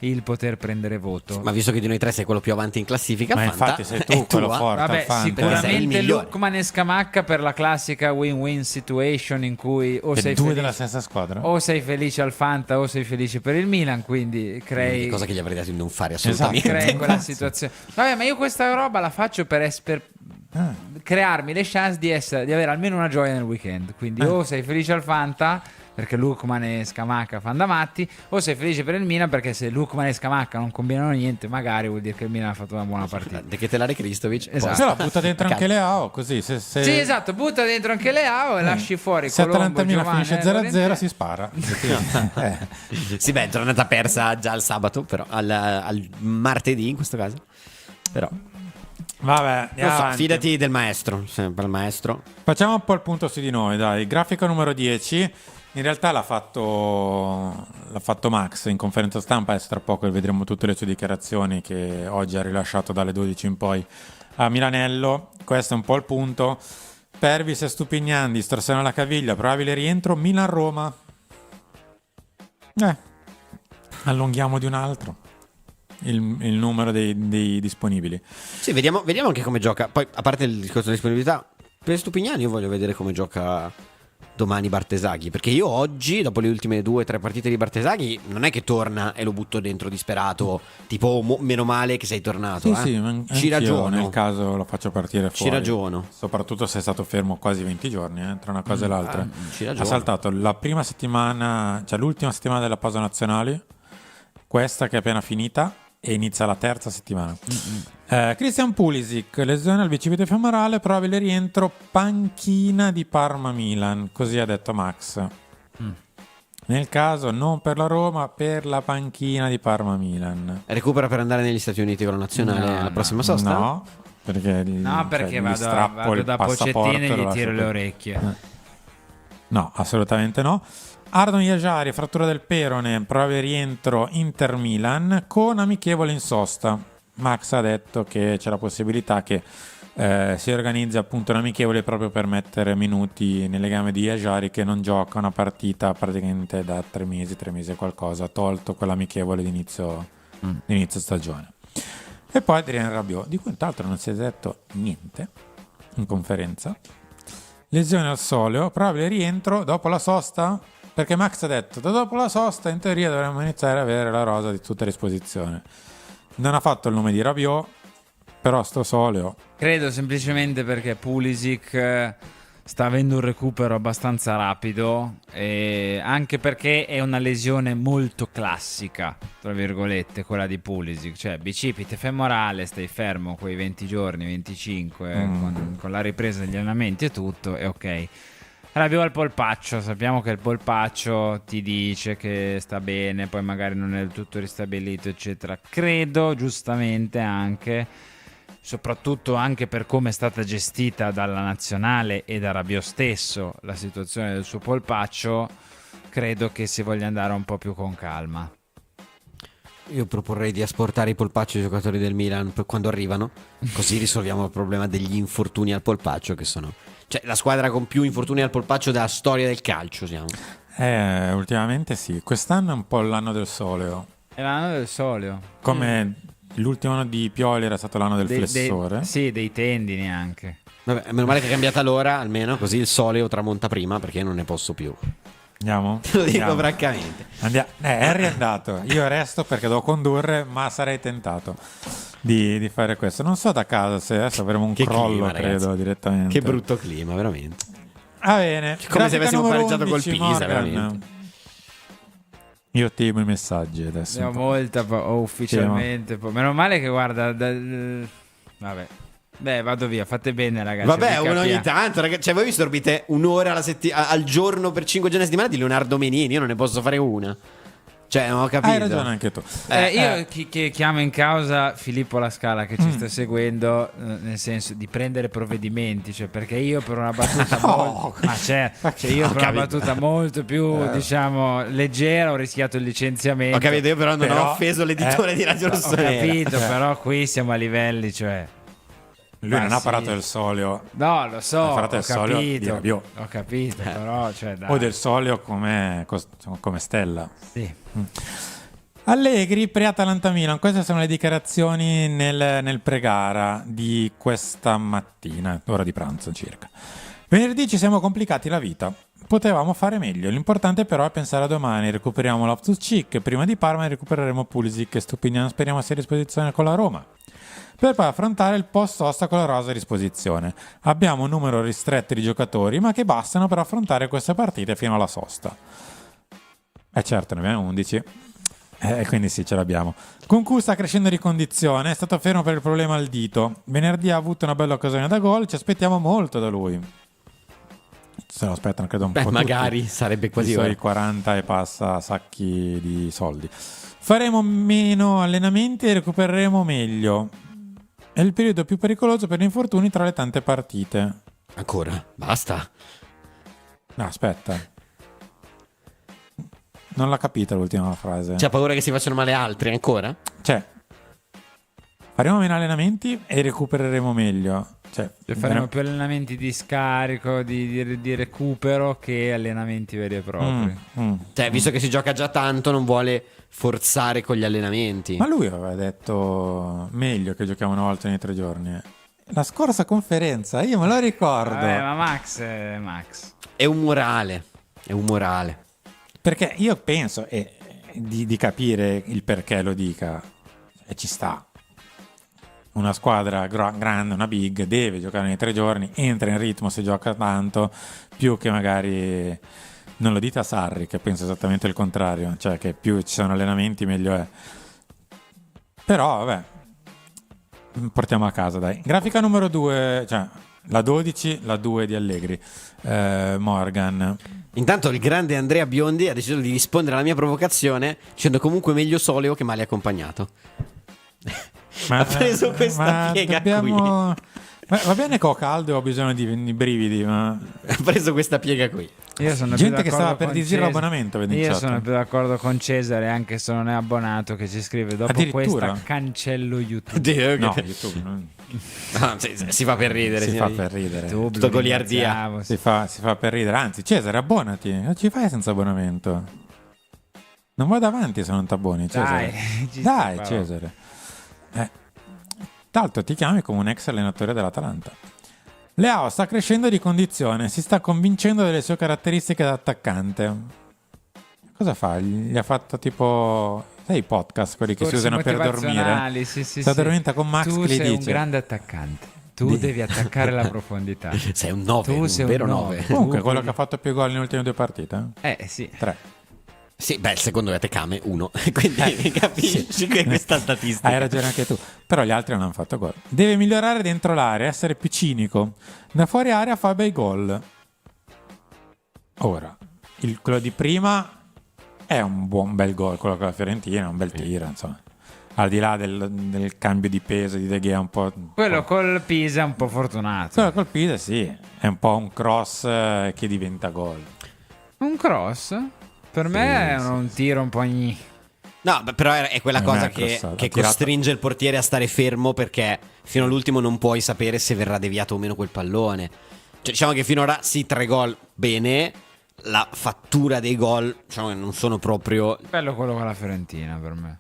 il poter prendere voto. Ma visto che di noi tre sei quello più avanti in classifica, Ma Fanta, infatti sei tu quello forte. Vabbè, al Fanta. sei il sicuramente migliore. Lukman e Scamacca per la classica win-win situation in cui o Che sei due felice, della stessa squadra. o sei felice al Fanta o sei felice per il Milan, quindi crei cosa che gli avrei detto di non fare assolutamente. crei quella situazione. Vabbè, ma io questa roba la faccio per crearmi le chance di avere almeno una gioia nel weekend. Quindi o sei felice al Fanta perché Lukman e Scamacca fanno da matti, o sei felice per il Milan perché se Lukman e Scamacca non combinano niente magari vuol dire che il Milan ha fatto una buona partita. De che te l'are Kristovic. Esatto. Se la butta dentro anche Leao, così se Sì, esatto, butta dentro anche Leao e lasci fuori se Colombo, Atalanta-Milan Giovane finisce e 0-0 Lorientè. si spara. Sì, beh, giornata persa già il sabato, però al martedì in questo caso. Però Vabbè, non so, avanti. fidati del maestro, sempre il maestro. Facciamo un po' il punto su di noi, dai. Grafico numero 10. In realtà l'ha fatto Max in conferenza stampa e tra poco vedremo tutte le sue dichiarazioni che oggi ha rilasciato dalle 12 in poi a Milanello. Questo è un po' il punto. Pervis e Stupignan, distorsione alla caviglia, probabile rientro Milan-Roma. Allunghiamo di un altro il numero dei disponibili. Sì, vediamo anche come gioca. Poi, a parte il discorso della disponibilità, per Stupignan io voglio vedere come gioca domani Bartesaghi, perché io oggi, dopo le ultime 2 o 3 partite di Bartesaghi, non è che torna e lo butto dentro disperato, tipo meno male che sei tornato. Sì, ci ragiono. Nel caso lo faccio partire fuori. Ci ragiono. Soprattutto se è stato fermo quasi 20 giorni, tra una cosa e l'altra. Ci ragiono. Ha saltato la prima settimana, cioè l'ultima settimana della pausa nazionale, questa che è appena finita, e inizia la terza settimana. Christian Pulisic, lesione al bicipite femorale, probabile rientro, panchina di Parma-Milan, così ha detto Max. Nel caso non per la Roma, per la panchina di Parma-Milan. Recupera per andare negli Stati Uniti con la nazionale alla prossima sosta? No, perché Perché gli strappo vado il da passaporto Pochettino e lo gli lascio tiro qui. le orecchie. No, assolutamente no. Ardon Iajari, frattura del perone, prove rientro Inter-Milan con amichevole in sosta. Max ha detto che c'è la possibilità che si organizza appunto un amichevole proprio per mettere minuti nelle gambe di Yajari, che non gioca una partita praticamente da 3 mesi e qualcosa, tolto quell'amichevole di inizio stagione. E poi Adrien Rabiot, di cui tra l'altro non si è detto niente in conferenza. Lesione al soleo, probabile rientro dopo la sosta, perché Max ha detto dopo la sosta in teoria dovremmo iniziare a avere la rosa di tutta a disposizione. Non ha fatto il nome di Rabiot, però sto soleo. Credo semplicemente perché Pulisic sta avendo un recupero abbastanza rapido, e anche perché è una lesione molto classica, tra virgolette, quella di Pulisic, cioè bicipite femorale, stai fermo quei 20 giorni, 25, con la ripresa degli allenamenti e tutto, è ok. Rabiot al polpaccio, sappiamo che il polpaccio ti dice che sta bene, poi magari non è del tutto ristabilito, eccetera. Credo, giustamente anche, soprattutto anche per come è stata gestita dalla nazionale e da Rabiot stesso la situazione del suo polpaccio, credo che si voglia andare un po' più con calma. Io proporrei di asportare i polpacci ai giocatori del Milan per quando arrivano, così risolviamo il problema degli infortuni al polpaccio, che sono, cioè, la squadra con più infortuni al polpaccio della storia del calcio siamo. Ultimamente sì, quest'anno è un po' l'anno del soleo. È l'anno del soleo. Come l'ultimo anno di Pioli era stato l'anno del flessore. Sì, dei tendini anche. Vabbè, meno male che è cambiata l'ora, almeno così il soleo tramonta prima, perché io non ne posso più. Andiamo? Te lo dico Andiamo. francamente. Harry è andato, io resto perché devo condurre, ma sarei tentato di fare questo. Non so da casa se adesso avremo un Che crollo, clima, credo, ragazzi. direttamente. Che brutto clima, veramente. Va bene. Come se Grafica avessimo numero pareggiato col 11, Pisa, Morgan. veramente. Io temo i messaggi adesso. Abbiamo molta ufficialmente. Meno male che guarda. Vabbè. Beh, vado via. Fate bene, ragazzi. Vabbè, vi uno ogni capia- tanto, ragazzi. Cioè, voi vi sorbite un'ora al giorno per 5 giorni a settimana di Leonardo Menini. Io non ne posso fare una. Cioè, non ho capito. Hai ragione anche tu. Io che chiamo in causa Filippo La Scala che ci sta seguendo, nel senso di prendere provvedimenti, cioè, perché io per una battuta io per una battuta molto più diciamo leggera ho rischiato il licenziamento. Ho capito, io però non Però, ho offeso l'editore di Radio Ho Rossonera. capito, però qui siamo a livelli, cioè. Lui non ha sì. parlato del soleo No, lo so, Ha parlato ho del solio di capito, Rabiot. ho capito, però, cioè, dai. o del soleo come stella. Sì. Allegri pre-Atalanta Milan, queste sono le dichiarazioni nel pre-gara di questa mattina, ora di pranzo circa. Venerdì ci siamo complicati la vita, potevamo fare meglio, l'importante però è pensare a domani, recuperiamo Loftus-Cheek, prima di Parma recupereremo Pulisic e Stupinian, speriamo sia a disposizione con la Roma, per poi affrontare il post-sosta con la rosa a disposizione. Abbiamo un numero ristretto di giocatori, ma che bastano per affrontare queste partite fino alla sosta. Certo, ne abbiamo 11. Quindi sì, ce l'abbiamo. Kunku sta crescendo di condizione, è stato fermo per il problema al dito. Venerdì ha avuto una bella occasione da gol, ci aspettiamo molto da lui. Se lo aspettano, credo un po' Magari tutti. sarebbe quasi I suoi ora. 40 e passa sacchi di soldi. Faremo meno allenamenti e recupereremo meglio. È il periodo più pericoloso per gli infortuni tra le tante partite. Ancora? Basta. No, aspetta. Non l'ha capita l'ultima frase. C'ha paura che si facciano male altri ancora? Cioè, faremo meno allenamenti e recupereremo meglio. Cioè, Faremo più allenamenti di scarico, di recupero che allenamenti veri e propri. Cioè, visto che si gioca già tanto, non vuole forzare con gli allenamenti. Ma lui aveva detto meglio che giochiamo una volta ogni 3 giorni. La scorsa conferenza, io me lo ricordo. Ma Max è Max. È un morale. È un morale. Perché io penso di capire il perché lo dica. E ci sta. Una squadra grande, una big, deve giocare nei 3 giorni, entra in ritmo se gioca tanto, più che magari... Non lo dite a Sarri, che penso esattamente il contrario, cioè che più ci sono allenamenti meglio è. Però vabbè, portiamo a casa dai. Grafica numero 2, cioè la 12, la 2 di Allegri, Morgan. Intanto il grande Andrea Biondi ha deciso di rispondere alla mia provocazione dicendo comunque meglio soleo che male accompagnato. Ha preso questa piega qui. Va bene che ho caldo e ho bisogno di brividi, ma Ha preso questa piega qui. Io sono gente più che stava d'accordo per con disdire Cesare. l'abbonamento, vedi in Io chat. sono più d'accordo con Cesare, anche se non è abbonato, che ci scrive dopo Addirittura? questa cancello YouTube. Dio, No, che- YouTube non- No, si fa per ridere. si signori. fa per ridere. YouTube, Tutto lo goliardia. ringraziavo, sì. Si fa per ridere. Anzi, Cesare, abbonati. Non ci fai senza abbonamento. Non vai davanti se non ti abboni, Cesare. Dai, ci Dai, sta, Cesare. Tanto ti chiami come un ex allenatore dell'Atalanta. Leao sta crescendo di condizione, si sta convincendo delle sue caratteristiche da attaccante. Cosa fa? Gli ha fatto tipo, sai, i podcast, quelli che si Corsi usano per dormire. motivazionali, sì, Si sì. addormenta con Max Tu che gli sei un dice. grande attaccante. Tu devi attaccare la profondità. Sei un 9, Tu un sei vero un 9. nove. Comunque, quello che ha fatto più gol nelle ultime 2 partite? Sì. 3. Sì, beh, il secondo è Tecame 1. Quindi capisci che questa statistica. Hai ragione anche tu. Però gli altri non hanno fatto gol. Deve migliorare dentro l'area, essere più cinico. Da fuori area fa bei gol. Ora, quello di prima è un bel gol. Quello con la Fiorentina è un bel tiro, insomma. Al di là del cambio di peso di De Gea, un po'. Quello col Pisa è un po' fortunato. Quello col Pisa, sì. È un po' un cross che diventa gol. Un cross? Per me è un tiro un po' gni. No, beh, però è quella Non è cosa crossato, che ha tirato- costringe il portiere a stare fermo, perché fino all'ultimo non puoi sapere se verrà deviato o meno quel pallone. Cioè, diciamo che finora sì, 3 gol bene, la fattura dei gol, diciamo che non sono proprio. Bello quello con la Fiorentina per me.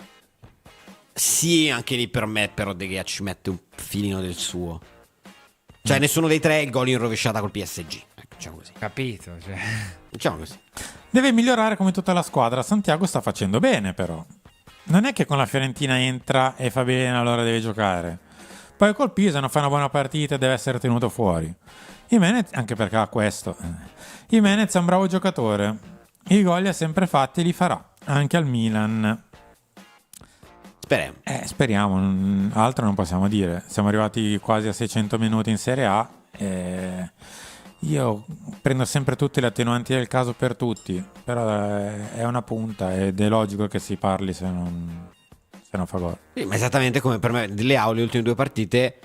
Sì, anche lì per me, però De Gea ci mette un filino del suo. Cioè, nessuno dei 3 è il gol in rovesciata col PSG. Ecco, diciamo così. Capito? Cioè. Diciamo così. Deve migliorare come tutta la squadra. Santiago sta facendo bene, però. Non è che con la Fiorentina entra e fa bene, allora deve giocare. Poi col Pisa non fa una buona partita e deve essere tenuto fuori. Jimenez, anche perché ha questo. Jimenez è un bravo giocatore. I gol li ha sempre fatti e li farà. Anche al Milan. Speriamo. Speriamo, altro non possiamo dire. Siamo arrivati quasi a 600 minuti in Serie A. Io prendo sempre tutte le attenuanti del caso per tutti, però è una punta ed è logico che si parli se non fa gol. Sì, ma esattamente come per me Leao le ultime 2 partite,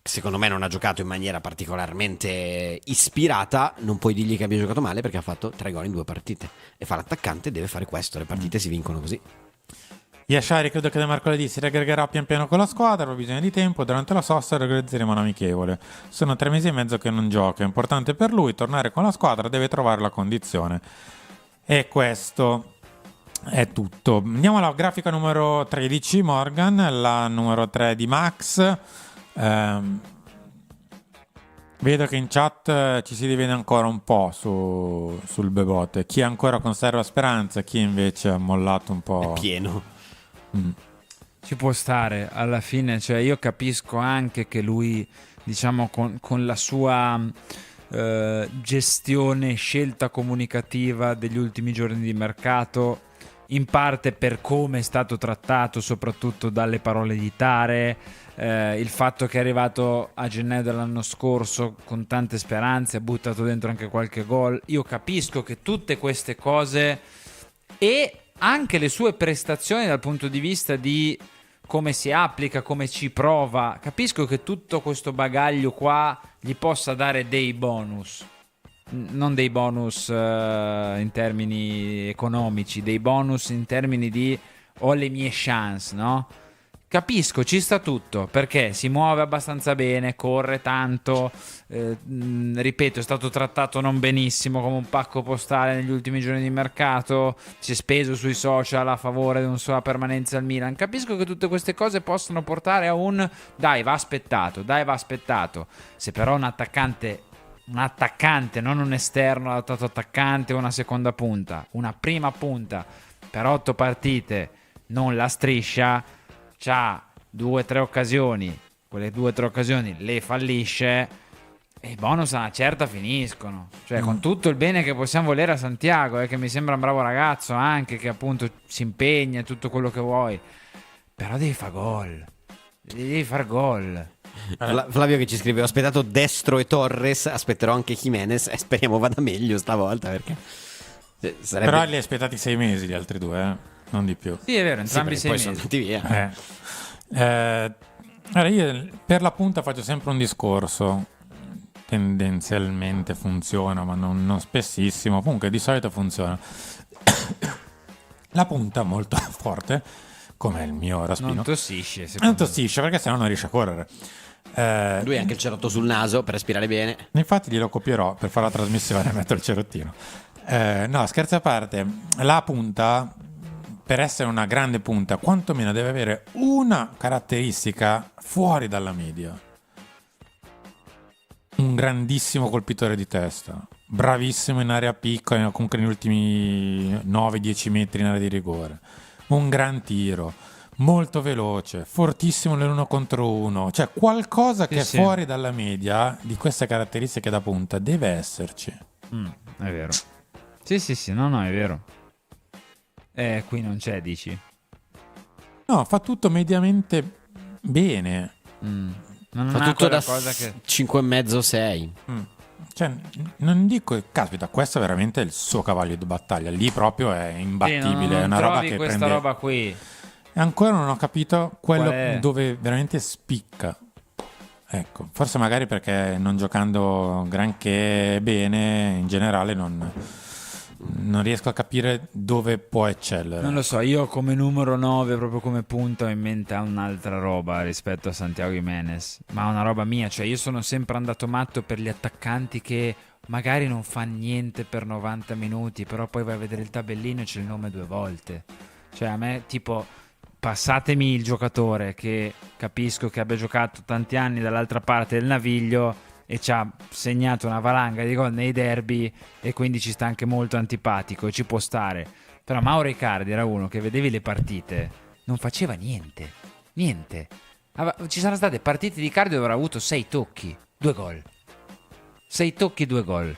secondo me non ha giocato in maniera particolarmente ispirata. Non puoi dirgli che abbia giocato male, perché ha fatto 3 gol in 2 partite e fa l'attaccante, deve fare questo. Le partite si vincono così. Yashari credo che da mercoledì si riaggregherà pian piano con la squadra, avrà bisogno di tempo, durante la sosta organizzeremo un amichevole. Sono 3 mesi e mezzo che non gioca, è importante per lui tornare con la squadra, deve trovare la condizione. E questo è tutto. Andiamo alla grafica numero 13, Morgan, la numero 3 di Max. Vedo che in chat ci si divide ancora un po' sul Bebote. Chi ancora conserva speranza, chi invece ha mollato un po'. È pieno. Ci può stare alla fine, cioè io capisco anche che lui, diciamo, con la sua gestione, scelta comunicativa degli ultimi giorni di mercato, in parte per come è stato trattato, soprattutto dalle parole di Tare, il fatto che è arrivato a gennaio dell'anno scorso con tante speranze, ha buttato dentro anche qualche gol. Io capisco che tutte queste cose e anche le sue prestazioni dal punto di vista di come si applica, come ci prova, capisco che tutto questo bagaglio qua gli possa dare dei bonus, non dei bonus in termini economici, dei bonus in termini di ho le mie chance, no? Capisco, ci sta tutto, perché si muove abbastanza bene, corre tanto, ripeto, è stato trattato non benissimo come un pacco postale negli ultimi giorni di mercato, si è speso sui social a favore di una sua permanenza al Milan. Capisco che tutte queste cose possono portare a un dai va aspettato. Se però un attaccante, non un esterno adattato attaccante o una seconda punta, una prima punta per 8 partite, non la striscia, c'ha 2-3 occasioni, quelle 2-3 occasioni le fallisce e i bonus a una certa finiscono. Cioè, con tutto il bene che possiamo volere a Santiago, che mi sembra un bravo ragazzo anche, che appunto si impegna e tutto quello che vuoi, però devi fare gol. Flavio che ci scrive: ho aspettato Destro e Torres, aspetterò anche Jimenez e speriamo vada meglio stavolta, perché sarebbe. Però li hai aspettati 6 mesi gli altri 2, non di più. Sì, è vero, entrambi Sì, 6 poi mesi. sono andati via. Allora, io per la punta faccio sempre un discorso. Tendenzialmente funziona, ma non spessissimo. Comunque di solito funziona. La punta molto forte, come il mio raspino. Non tossisce, Non tossisce perché sennò non riesce a correre. Lui ha anche il cerotto sul naso per respirare bene. Infatti glielo copierò per fare la trasmissione e metto il cerottino. No, scherzi a parte, la punta, per essere una grande punta, quantomeno deve avere una caratteristica fuori dalla media. Un grandissimo colpitore di testa, bravissimo in area piccola, comunque negli ultimi 9-10 metri in area di rigore. Un gran tiro, molto veloce, fortissimo nell'uno contro uno. Cioè qualcosa che è sì. fuori dalla media di queste caratteristiche da punta deve esserci. È vero. Sì, no, è vero. Qui non c'è, dici? No, fa tutto mediamente bene. Non Fa ha tutto quella da cosa che... 5,5-6. Cioè, non dico, caspita, questo è veramente il suo cavallo di battaglia. Lì proprio è imbattibile. Sì, è una roba trovi che questa prende. roba qui. E ancora non ho capito quello Qual è? dove veramente spicca. Ecco, forse magari perché non giocando granché bene, in generale non riesco a capire dove può eccellere. Non lo so, io come numero 9, proprio come punta, ho in mente un'altra roba rispetto a Santiago Jimenez. Ma una roba mia, cioè io sono sempre andato matto per gli attaccanti che magari non fanno niente per 90 minuti, però poi vai a vedere il tabellino e c'è il nome 2 volte. Cioè a me, tipo, passatemi il giocatore che capisco che abbia giocato tanti anni dall'altra parte del naviglio e ci ha segnato una valanga di gol nei derby e quindi ci sta anche molto antipatico e ci può stare. Però Mauro Icardi era uno che vedevi le partite, non faceva niente. Ci saranno state partite di Icardi dove avrà avuto 6 tocchi, 2 gol. 6 tocchi, 2 gol.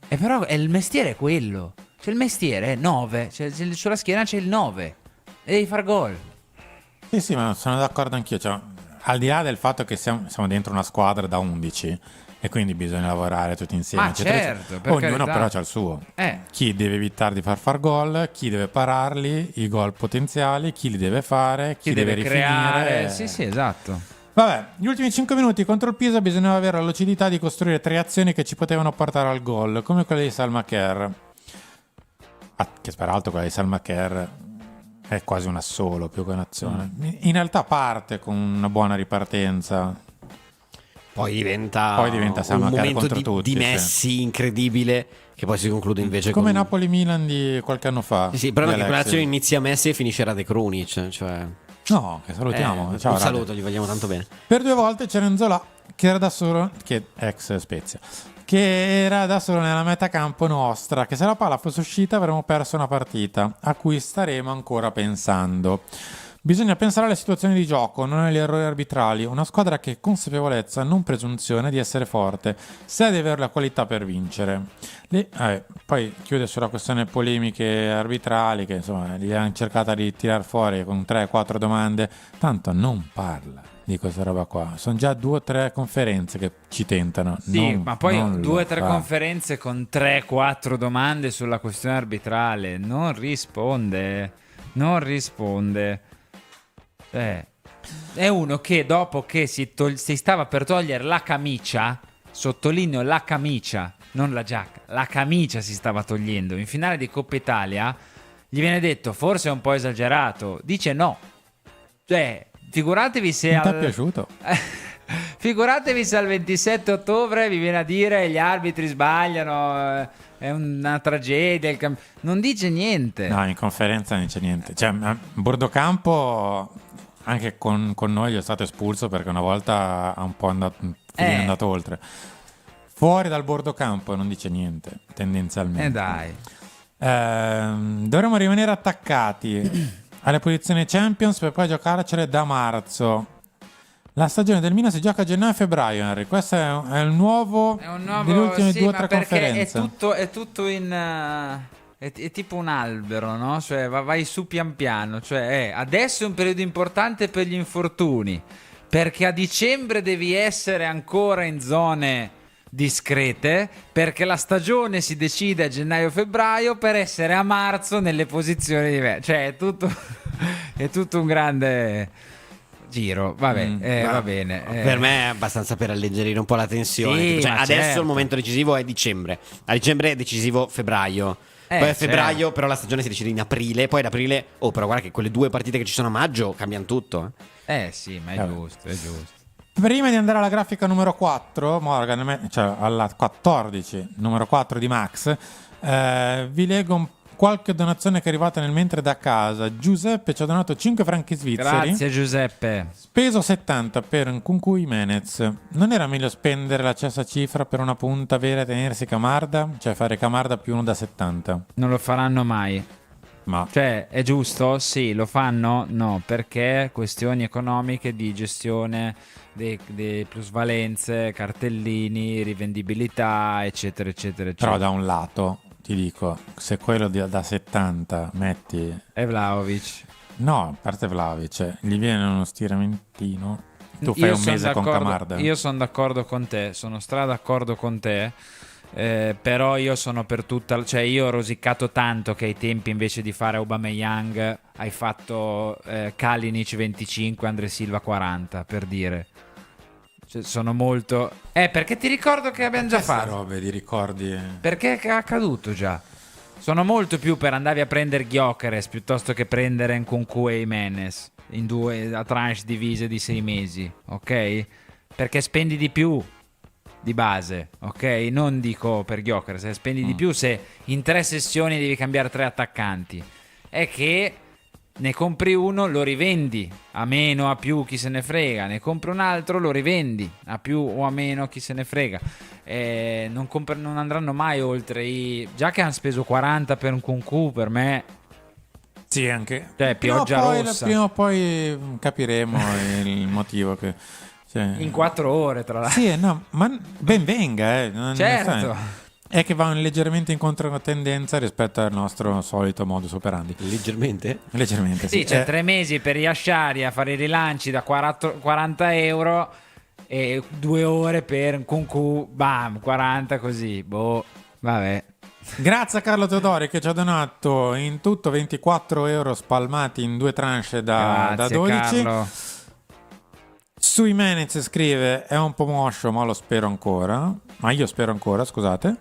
E però il mestiere è quello. Cioè il mestiere è 9, cioè sulla schiena c'è il 9 e devi far gol. Sì, ma sono d'accordo anch'io. Cioè, al di là del fatto che siamo dentro una squadra da 11 e quindi bisogna lavorare tutti insieme, Ma eccetera, certo, eccetera. per Ognuno carità. però c'ha il suo. Eh. Chi deve evitare di far gol, chi deve pararli, i gol potenziali, chi li deve fare, chi deve rifinire. creare. Sì, esatto. Vabbè, gli ultimi 5 minuti contro il Pisa bisognava avere la lucidità di costruire 3 azioni che ci potevano portare al gol, come quella di Salma Kerr. Che peraltro quella di Salma Kerr è quasi un assolo più che un'azione. In realtà parte con una buona ripartenza. Poi diventa Salma un Kerr momento contro di tutti, Messi incredibile che poi si conclude invece come con... Napoli-Milan di qualche anno fa. Sì, però di anche Alexis. quell'azione inizia Messi e finisce Rade Krunic, cioè... No, che salutiamo. Ciao, un Rade. saluto, gli vogliamo tanto bene. Per 2 volte Cerenzola, che era da solo, che ex Spezia, che era da solo nella metacampo nostra, che se la palla fosse uscita avremmo perso una partita, a cui staremo ancora pensando. Bisogna pensare alle situazioni di gioco, non agli errori arbitrali. Una squadra che consapevolezza, non presunzione di essere forte, sa di avere la qualità per vincere. Poi chiude sulla questione polemiche arbitrali, che insomma gli hanno cercato di tirar fuori con 3-4 domande. Tanto non parla di questa roba qua. Sono già 2 o 3 conferenze che ci tentano. Sì, ma poi non 2 o lo 3 fa. conferenze con 3-4 domande sulla questione arbitrale. Non risponde. È uno che dopo che si stava per togliere la camicia, sottolineo la camicia, non la giacca, la camicia si stava togliendo in finale di Coppa Italia, gli viene detto forse è un po' esagerato, dice no. Cioè, figuratevi se Non ti è piaciuto? figuratevi se al 27 ottobre vi viene a dire gli arbitri sbagliano, è una tragedia, non dice niente. No, in conferenza non c'è niente. Cioè, Bordocampo anche con noi gli è stato espulso perché una volta ha un po' andato oltre. Fuori dal Bordocampo non dice niente, tendenzialmente. Dai. Dovremmo rimanere attaccati alle posizioni Champions per poi giocarcele da marzo. La stagione del Milan si gioca a gennaio e febbraio, Henry. Questo è il nuovo, delle ultime sì, 2 o ma 3 perché conferenze. è tutto in è tipo un albero, no? Cioè vai su pian piano, cioè adesso è un periodo importante per gli infortuni, perché a dicembre devi essere ancora in zone discrete, perché la stagione si decide a gennaio-febbraio per essere a marzo nelle posizioni diverse. Cioè è tutto è tutto un grande Giro, vabbè, va bene. Per me è abbastanza per alleggerire un po' la tensione. Sì, Cioè, ma adesso certo. il momento decisivo è dicembre. A dicembre è decisivo febbraio. Poi a febbraio, certo. però, la stagione si decide in aprile. Poi ad aprile, però guarda che quelle 2 partite che ci sono a maggio cambiano tutto. Sì, ma è giusto, è giusto. Prima di andare alla grafica numero 4, Morgan, cioè alla 14, numero 4 di Max, vi leggo qualche donazione che è arrivata nel mentre da casa. Giuseppe ci ha donato 5 franchi svizzeri. Grazie Giuseppe. Speso 70 per Nkunku Jimenez. Non era meglio spendere la stessa cifra per una punta vera e tenersi Camarda? Cioè fare Camarda più uno da 70? Non lo faranno mai. Ma Cioè, è giusto? Sì, lo fanno? No, perché questioni economiche di gestione dei plusvalenze, cartellini, rivendibilità, eccetera, eccetera, eccetera. però da un lato ti dico, se quello da 70 metti... E Vlahovic. No, a parte Vlahovic, gli viene uno stiramentino, tu fai un son mese con d'accordo- Camarda. Io sono d'accordo con te, sono d'accordo con te. Però io sono per tutta, cioè io ho rosicato tanto che ai tempi invece di fare Aubameyang hai fatto Kalinic 25, Andre Silva 40, per dire. Cioè, sono molto perché ti ricordo che abbiamo già Queste fatto, robe di ricordi... perché è accaduto già. Sono molto più per andavi a prendere Gyökeres piuttosto che prendere Nkunku e Jimenez in 2 a tranche divise di 6 mesi, ok? Perché spendi di più di base, ok? Non dico per Gyökeres, spendi di più se in 3 sessioni devi cambiare 3 attaccanti. È che ne compri uno, lo rivendi a meno, a più, chi se ne frega. Ne compri un altro, lo rivendi a più o a meno, chi se ne frega. Non andranno mai oltre già che hanno speso 40 per un Nkunku, per me Sì, anche... Cioè, pioggia rossa. Prima o poi capiremo il motivo che... cioè- in 4 ore, tra l'altro. Sì, no, ma ben venga, Certo. È che va leggermente in controtendenza rispetto al nostro solito modus operandi. Leggermente? Leggermente, sì. Sì, c'è 3 mesi per Yashari a fare i rilanci da 40 euro e 2 ore per Nkunku, bam, 40 così, boh, vabbè. Grazie a Carlo Teodori che ci ha donato in tutto 24 euro spalmati in 2 tranche da Grazie 12. Carlo. Su Jimenez scrive è un po' moscio ma lo spero ancora. Ma io spero ancora, scusate.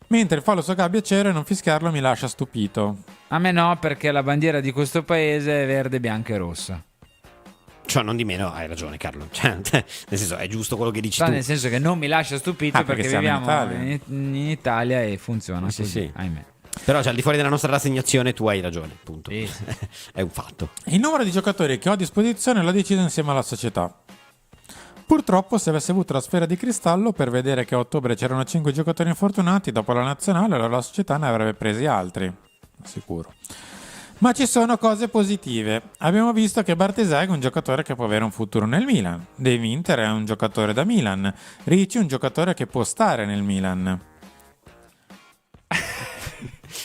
Mentre il fallo su Gabbia Cero e non fischiarlo mi lascia stupito. A me no, perché la bandiera di questo paese è verde, bianca e rossa. Cioè, non di meno, hai ragione, Carlo. Cioè, nel senso, è giusto quello che dici Sta tu. nel senso che non mi lascia stupito perché perché siamo in viviamo Italia. in Italia e funziona Sì, così, sì. ahimè. Però, cioè, al di fuori della nostra rassegnazione, tu hai ragione, punto. Sì. È un fatto. Il numero di giocatori che ho a disposizione l'ho deciso insieme alla società. Purtroppo, se avessi avuto la sfera di cristallo per vedere che a ottobre c'erano 5 giocatori infortunati dopo la nazionale, allora la società ne avrebbe presi altri. Sicuro. Ma ci sono cose positive. Abbiamo visto che Bartesai è un giocatore che può avere un futuro nel Milan. De Winter è un giocatore da Milan. Ricci è un giocatore che può stare nel Milan.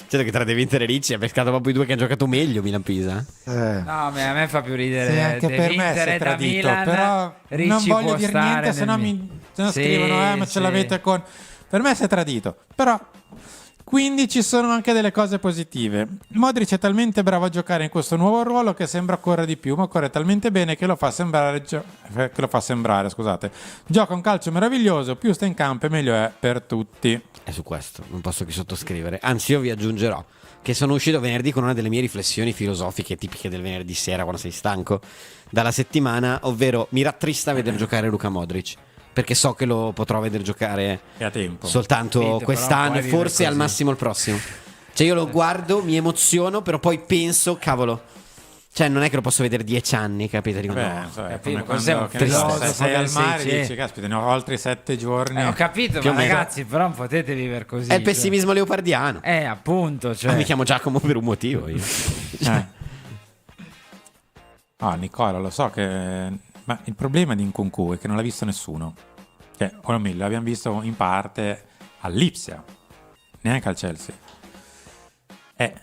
Certo che tra De Winter e Ricci ha pescato proprio i 2 che hanno giocato meglio Milan-Pisa. No, a me fa più ridere. Sì, anche De per me Winter si è è da tradito, Milan, però Ricci non voglio può dire stare niente, nel se no Sì, scrivono, ma ce sì. l'avete con... Per me si è tradito, però... Quindi ci sono anche delle cose positive. Modric è talmente bravo a giocare in questo nuovo ruolo che sembra correre di più, ma corre talmente bene che lo fa sembrare, scusate. Gioca un calcio meraviglioso, più sta in campo e meglio è per tutti. È su questo, non posso che sottoscrivere. Anzi, io vi aggiungerò che sono uscito venerdì con una delle mie riflessioni filosofiche tipiche del venerdì sera quando sei stanco dalla settimana, ovvero mi rattrista vedere giocare Luka Modric, perché so che lo potrò vedere giocare E a tempo. soltanto Capito, però quest'anno puoi e vivere forse al così. massimo il prossimo. Cioè io lo guardo, mi emoziono, però poi penso, cavolo, cioè non è che lo posso vedere 10 anni, capite? Dico, Beh, no. so, è capito, come cos'è quando un che ne so, filosofo sei al del mare e 600? dici, caspita, ne ho altri 7 giorni. Ho capito, Più ma o meno. ragazzi, però non potete vivere così. È il pessimismo leopardiano. Appunto, cioè. Ma mi chiamo Giacomo per un motivo io. Ah, Nicola, lo so che... Ma il problema di Nkunku è che non l'ha visto nessuno. Cioè, o meglio, l'abbiamo visto in parte all'Ipsia, neanche al Chelsea.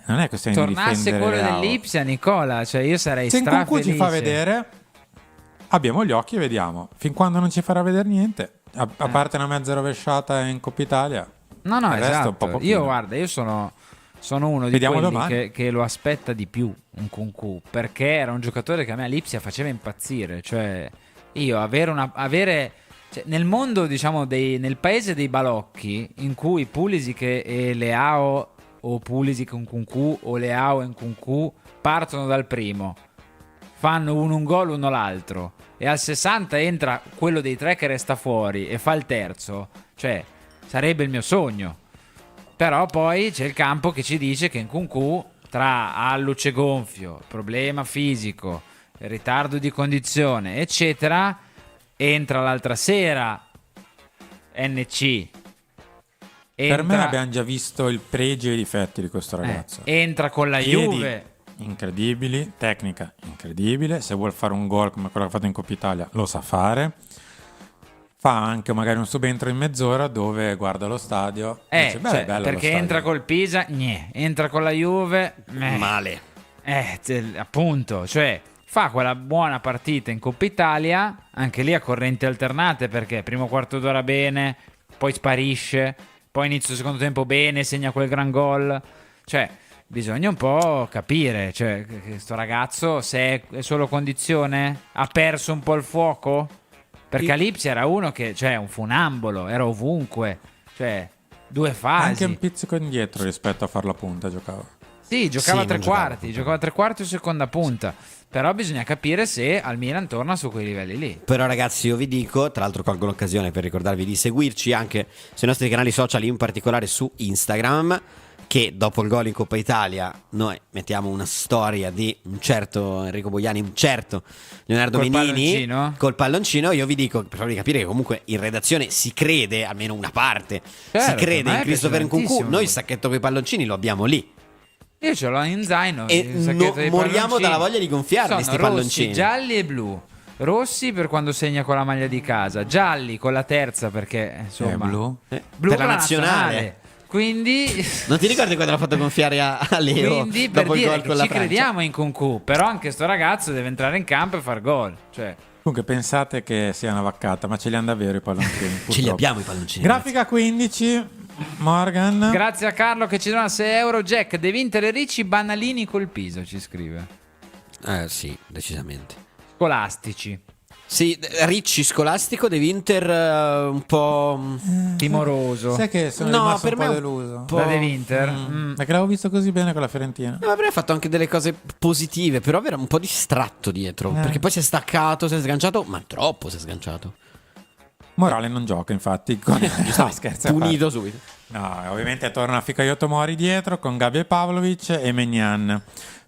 Non è questione di Tornasse difendere quello Leao. dell'Ipsia, Nicola, cioè io sarei Se Nkunku strafelice. ci fa vedere, abbiamo gli occhi e vediamo. Fin quando non ci farà vedere niente, a parte una mezza rovesciata in Coppa Italia. No, il resto è un po' esatto. pochino. Io guarda, io sono sono uno di Vediamo quelli domani. che lo aspetta di più un Nkunku, perché era un giocatore che a me a Lipsia faceva impazzire. Cioè, io avere cioè, nel mondo, diciamo, nel paese dei balocchi, in cui Pulisic e Leao, o Pulisic e Nkunku, o Leao e Nkunku partono dal primo, fanno uno un gol, uno l'altro, e al 60 entra quello dei tre che resta fuori e fa il terzo, cioè sarebbe il mio sogno. Però poi c'è il campo che ci dice che Nkunku, tra alluce gonfio, problema fisico, ritardo di condizione, eccetera, entra l'altra sera NC. Per me abbiamo già visto il pregi e i difetti di questo ragazzo. Entra con la Piedi Juve. incredibili, tecnica incredibile, se vuol fare un gol come quello che ha fatto in Coppa Italia lo sa fare. Fa anche magari un subentro in mezz'ora dove guarda lo stadio e dice, Cioè, è bello perché lo entra stadio. col Pisa, entra con la Juve, Male. appunto, cioè fa quella buona partita in Coppa Italia, anche lì a correnti alternate, perché primo quarto d'ora bene, poi sparisce, poi inizio secondo tempo bene, segna quel gran gol. Cioè, bisogna un po' capire, cioè, che sto ragazzo, se è solo condizione, ha perso un po' il fuoco? Perché a Lipsia era uno che, cioè, un funambolo, era ovunque, cioè, due fasi. Anche un pizzico indietro rispetto a far la punta giocava. Sì, giocava Sì, a tre non giocava. quarti, giocava a tre quarti o seconda punta. Però bisogna capire se al Milan torna su quei livelli lì. Però ragazzi, io vi dico, tra l'altro colgo l'occasione per ricordarvi di seguirci anche sui nostri canali social, in particolare su Instagram, che dopo il gol in Coppa Italia noi mettiamo una storia di un certo Enrico Boiani, un certo Leonardo Col Menini palloncino? col palloncino. Io vi dico, per farvi capire che comunque in redazione si crede, almeno una parte, si Certo, crede a me in Christopher piace Nkunku. tantissimo. Noi il sacchetto con i palloncini lo abbiamo lì. Io ce l'ho in zaino. E il sacchetto dei moriamo palloncini. dalla voglia di gonfiarli Sono sti rossi, palloncini. gialli e blu. Rossi per quando segna con la maglia di casa, gialli con la terza perché insomma blu? blu Per con la nazionale. Quindi Non ti ricordi quando l'ha fatto gonfiare a Leo quindi per dopo il dire gol che con la ci Francia? crediamo in Nkunku, però anche sto ragazzo deve entrare in campo e far gol, cioè Comunque pensate che sia una vaccata, ma ce li hanno davvero i palloncini. Ce li purtroppo. abbiamo i palloncini. Grafica 15, Morgan. grazie a Carlo che ci dona 6 euro. Jack, De Winter e Ricci banalini col Piso, ci scrive. Sì, decisamente. Scolastici, Sì, Ricci scolastico, De Winter un po'. timoroso. Sai che sono No, rimasto per un me po' un deluso. Da De Winter? Perché l'avevo visto così bene con la Fiorentina. Ma avrei fatto anche delle cose positive, però era un po' distratto dietro. Perché poi si è staccato, si è sganciato, ma troppo si è sganciato. Morale non gioca, infatti. No, scherzo. a Punito subito. parte. No, ovviamente torna Fikayo Mori dietro con Gabi e Pavlovic e Maignan.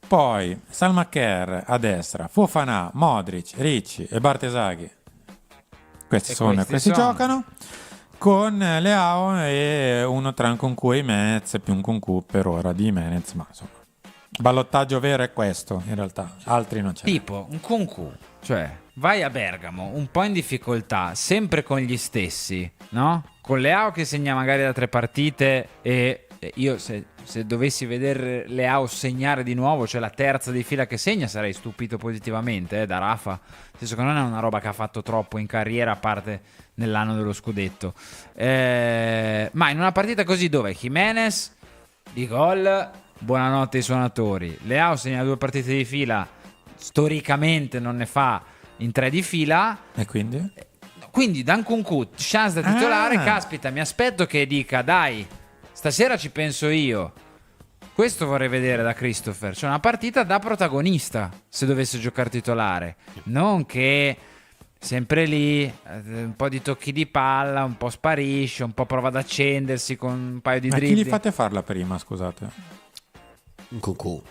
Poi Salmacher a destra, Fofana, Modric, Ricci e Bartesaghi. Questi sono. Giocano con Leao e uno tra Nkunku e Menez, più Nkunku per ora di Menez, ma insomma. Ballottaggio vero è questo, in realtà. Altri non c'è. Tipo un Nkunku, cioè vai a Bergamo un po' in difficoltà, sempre con gli stessi, no? Con Leao che segna magari da 3 partite e io se dovessi vedere Leao segnare di nuovo, cioè la terza di fila che segna, sarei stupito positivamente da Rafa. Secondo me non è una roba che ha fatto troppo in carriera, a parte nell'anno dello scudetto. Ma in una partita così dove Jimenez di gol, buonanotte ai suonatori, Leao segna 2 partite di fila, storicamente non ne fa in 3 di fila, E quindi? quindi da Nkunku chance da titolare, Ah. caspita, mi aspetto che dica dai, stasera ci penso io. Questo vorrei vedere da Christopher, cioè una partita da protagonista se dovesse giocare titolare, non che sempre lì un po' di tocchi di palla, un po' sparisce, un po' prova ad accendersi con un paio di Ma chi li dribbling. fate farla prima, scusate? Nkunku.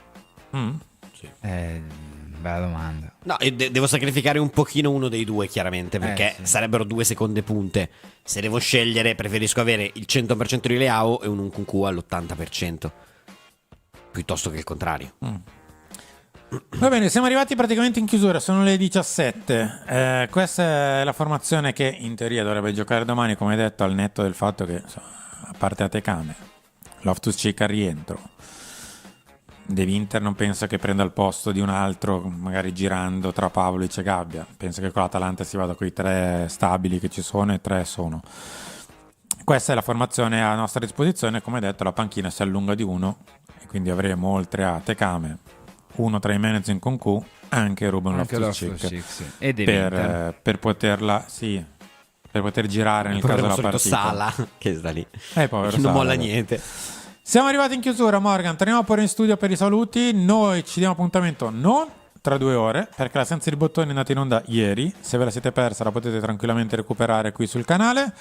Bella domanda. No, io devo sacrificare un pochino uno dei due, chiaramente, perché sì. sarebbero 2 seconde punte. Se devo scegliere, preferisco avere il 100% di Leao e un Nkunku all'80%, piuttosto che il contrario. Va bene, siamo arrivati praticamente in chiusura, sono le 17. Questa è la formazione che in teoria dovrebbe giocare domani, come detto, al netto del fatto che, insomma, a parte Atecame, Loftus-Cheek al rientro, De Winter non penso che prenda il posto di un altro, magari girando tra Pavlovic e Gabbia. Penso che con l'Atalanta si vada con i 3 stabili che ci sono, e 3 sono. questa è la formazione a nostra disposizione. Come detto, la panchina si allunga di 1 e quindi avremo, oltre a Tekame, uno tra i manager con Q, anche Ruben Anche Loftus-Cheek, sì. E De Winter. per poterla, sì, per poter girare nel caso della partita. Sala che sta lì, Povero non Sala, molla vabbè. niente. Siamo arrivati in chiusura, Morgan. Torniamo pure in studio per i saluti. Noi ci diamo appuntamento non tra 2 ore, perché la Senza di Bottoni è andata in onda ieri. Se ve la siete persa, la potete tranquillamente recuperare qui sul canale.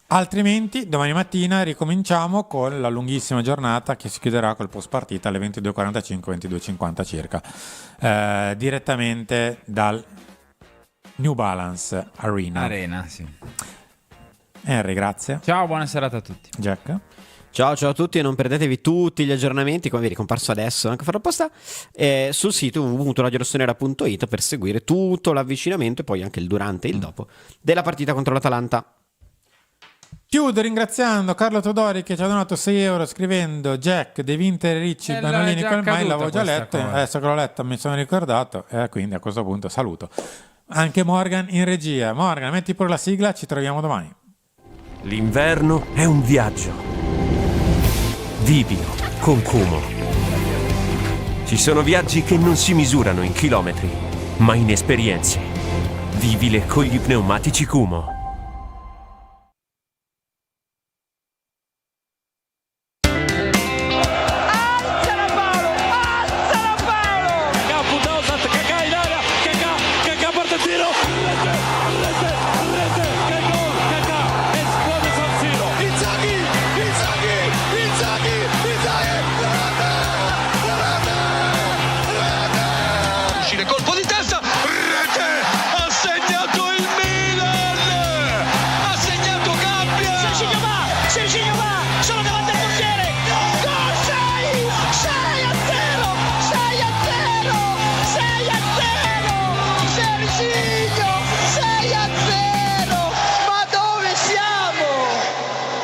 Altrimenti, domani mattina ricominciamo con la lunghissima giornata che si chiuderà col post partita alle 22:45, 22:50 circa, direttamente dal New Balance Arena. Sì. Henry, grazie. Ciao, buona serata a tutti. Jack. Ciao a tutti e non perdetevi tutti gli aggiornamenti, come vedi comparso adesso anche farlo apposta, sul sito www.radiorossonera.it per seguire tutto l'avvicinamento e poi anche il durante e il dopo della partita contro l'Atalanta. Chiudo ringraziando Carlo Todori che ci ha donato 6 euro scrivendo Jack, De Winter, Ricci, Banolini, Colmai. L'avevo già letto, adesso che l'ho letta mi sono ricordato e quindi a questo punto saluto anche Morgan in regia. Morgan, metti pure la sigla, ci troviamo domani. L'inverno è un viaggio. Vivilo con Kumo. Ci sono viaggi che non si misurano in chilometri, ma in esperienze. Vivile con gli pneumatici Kumo.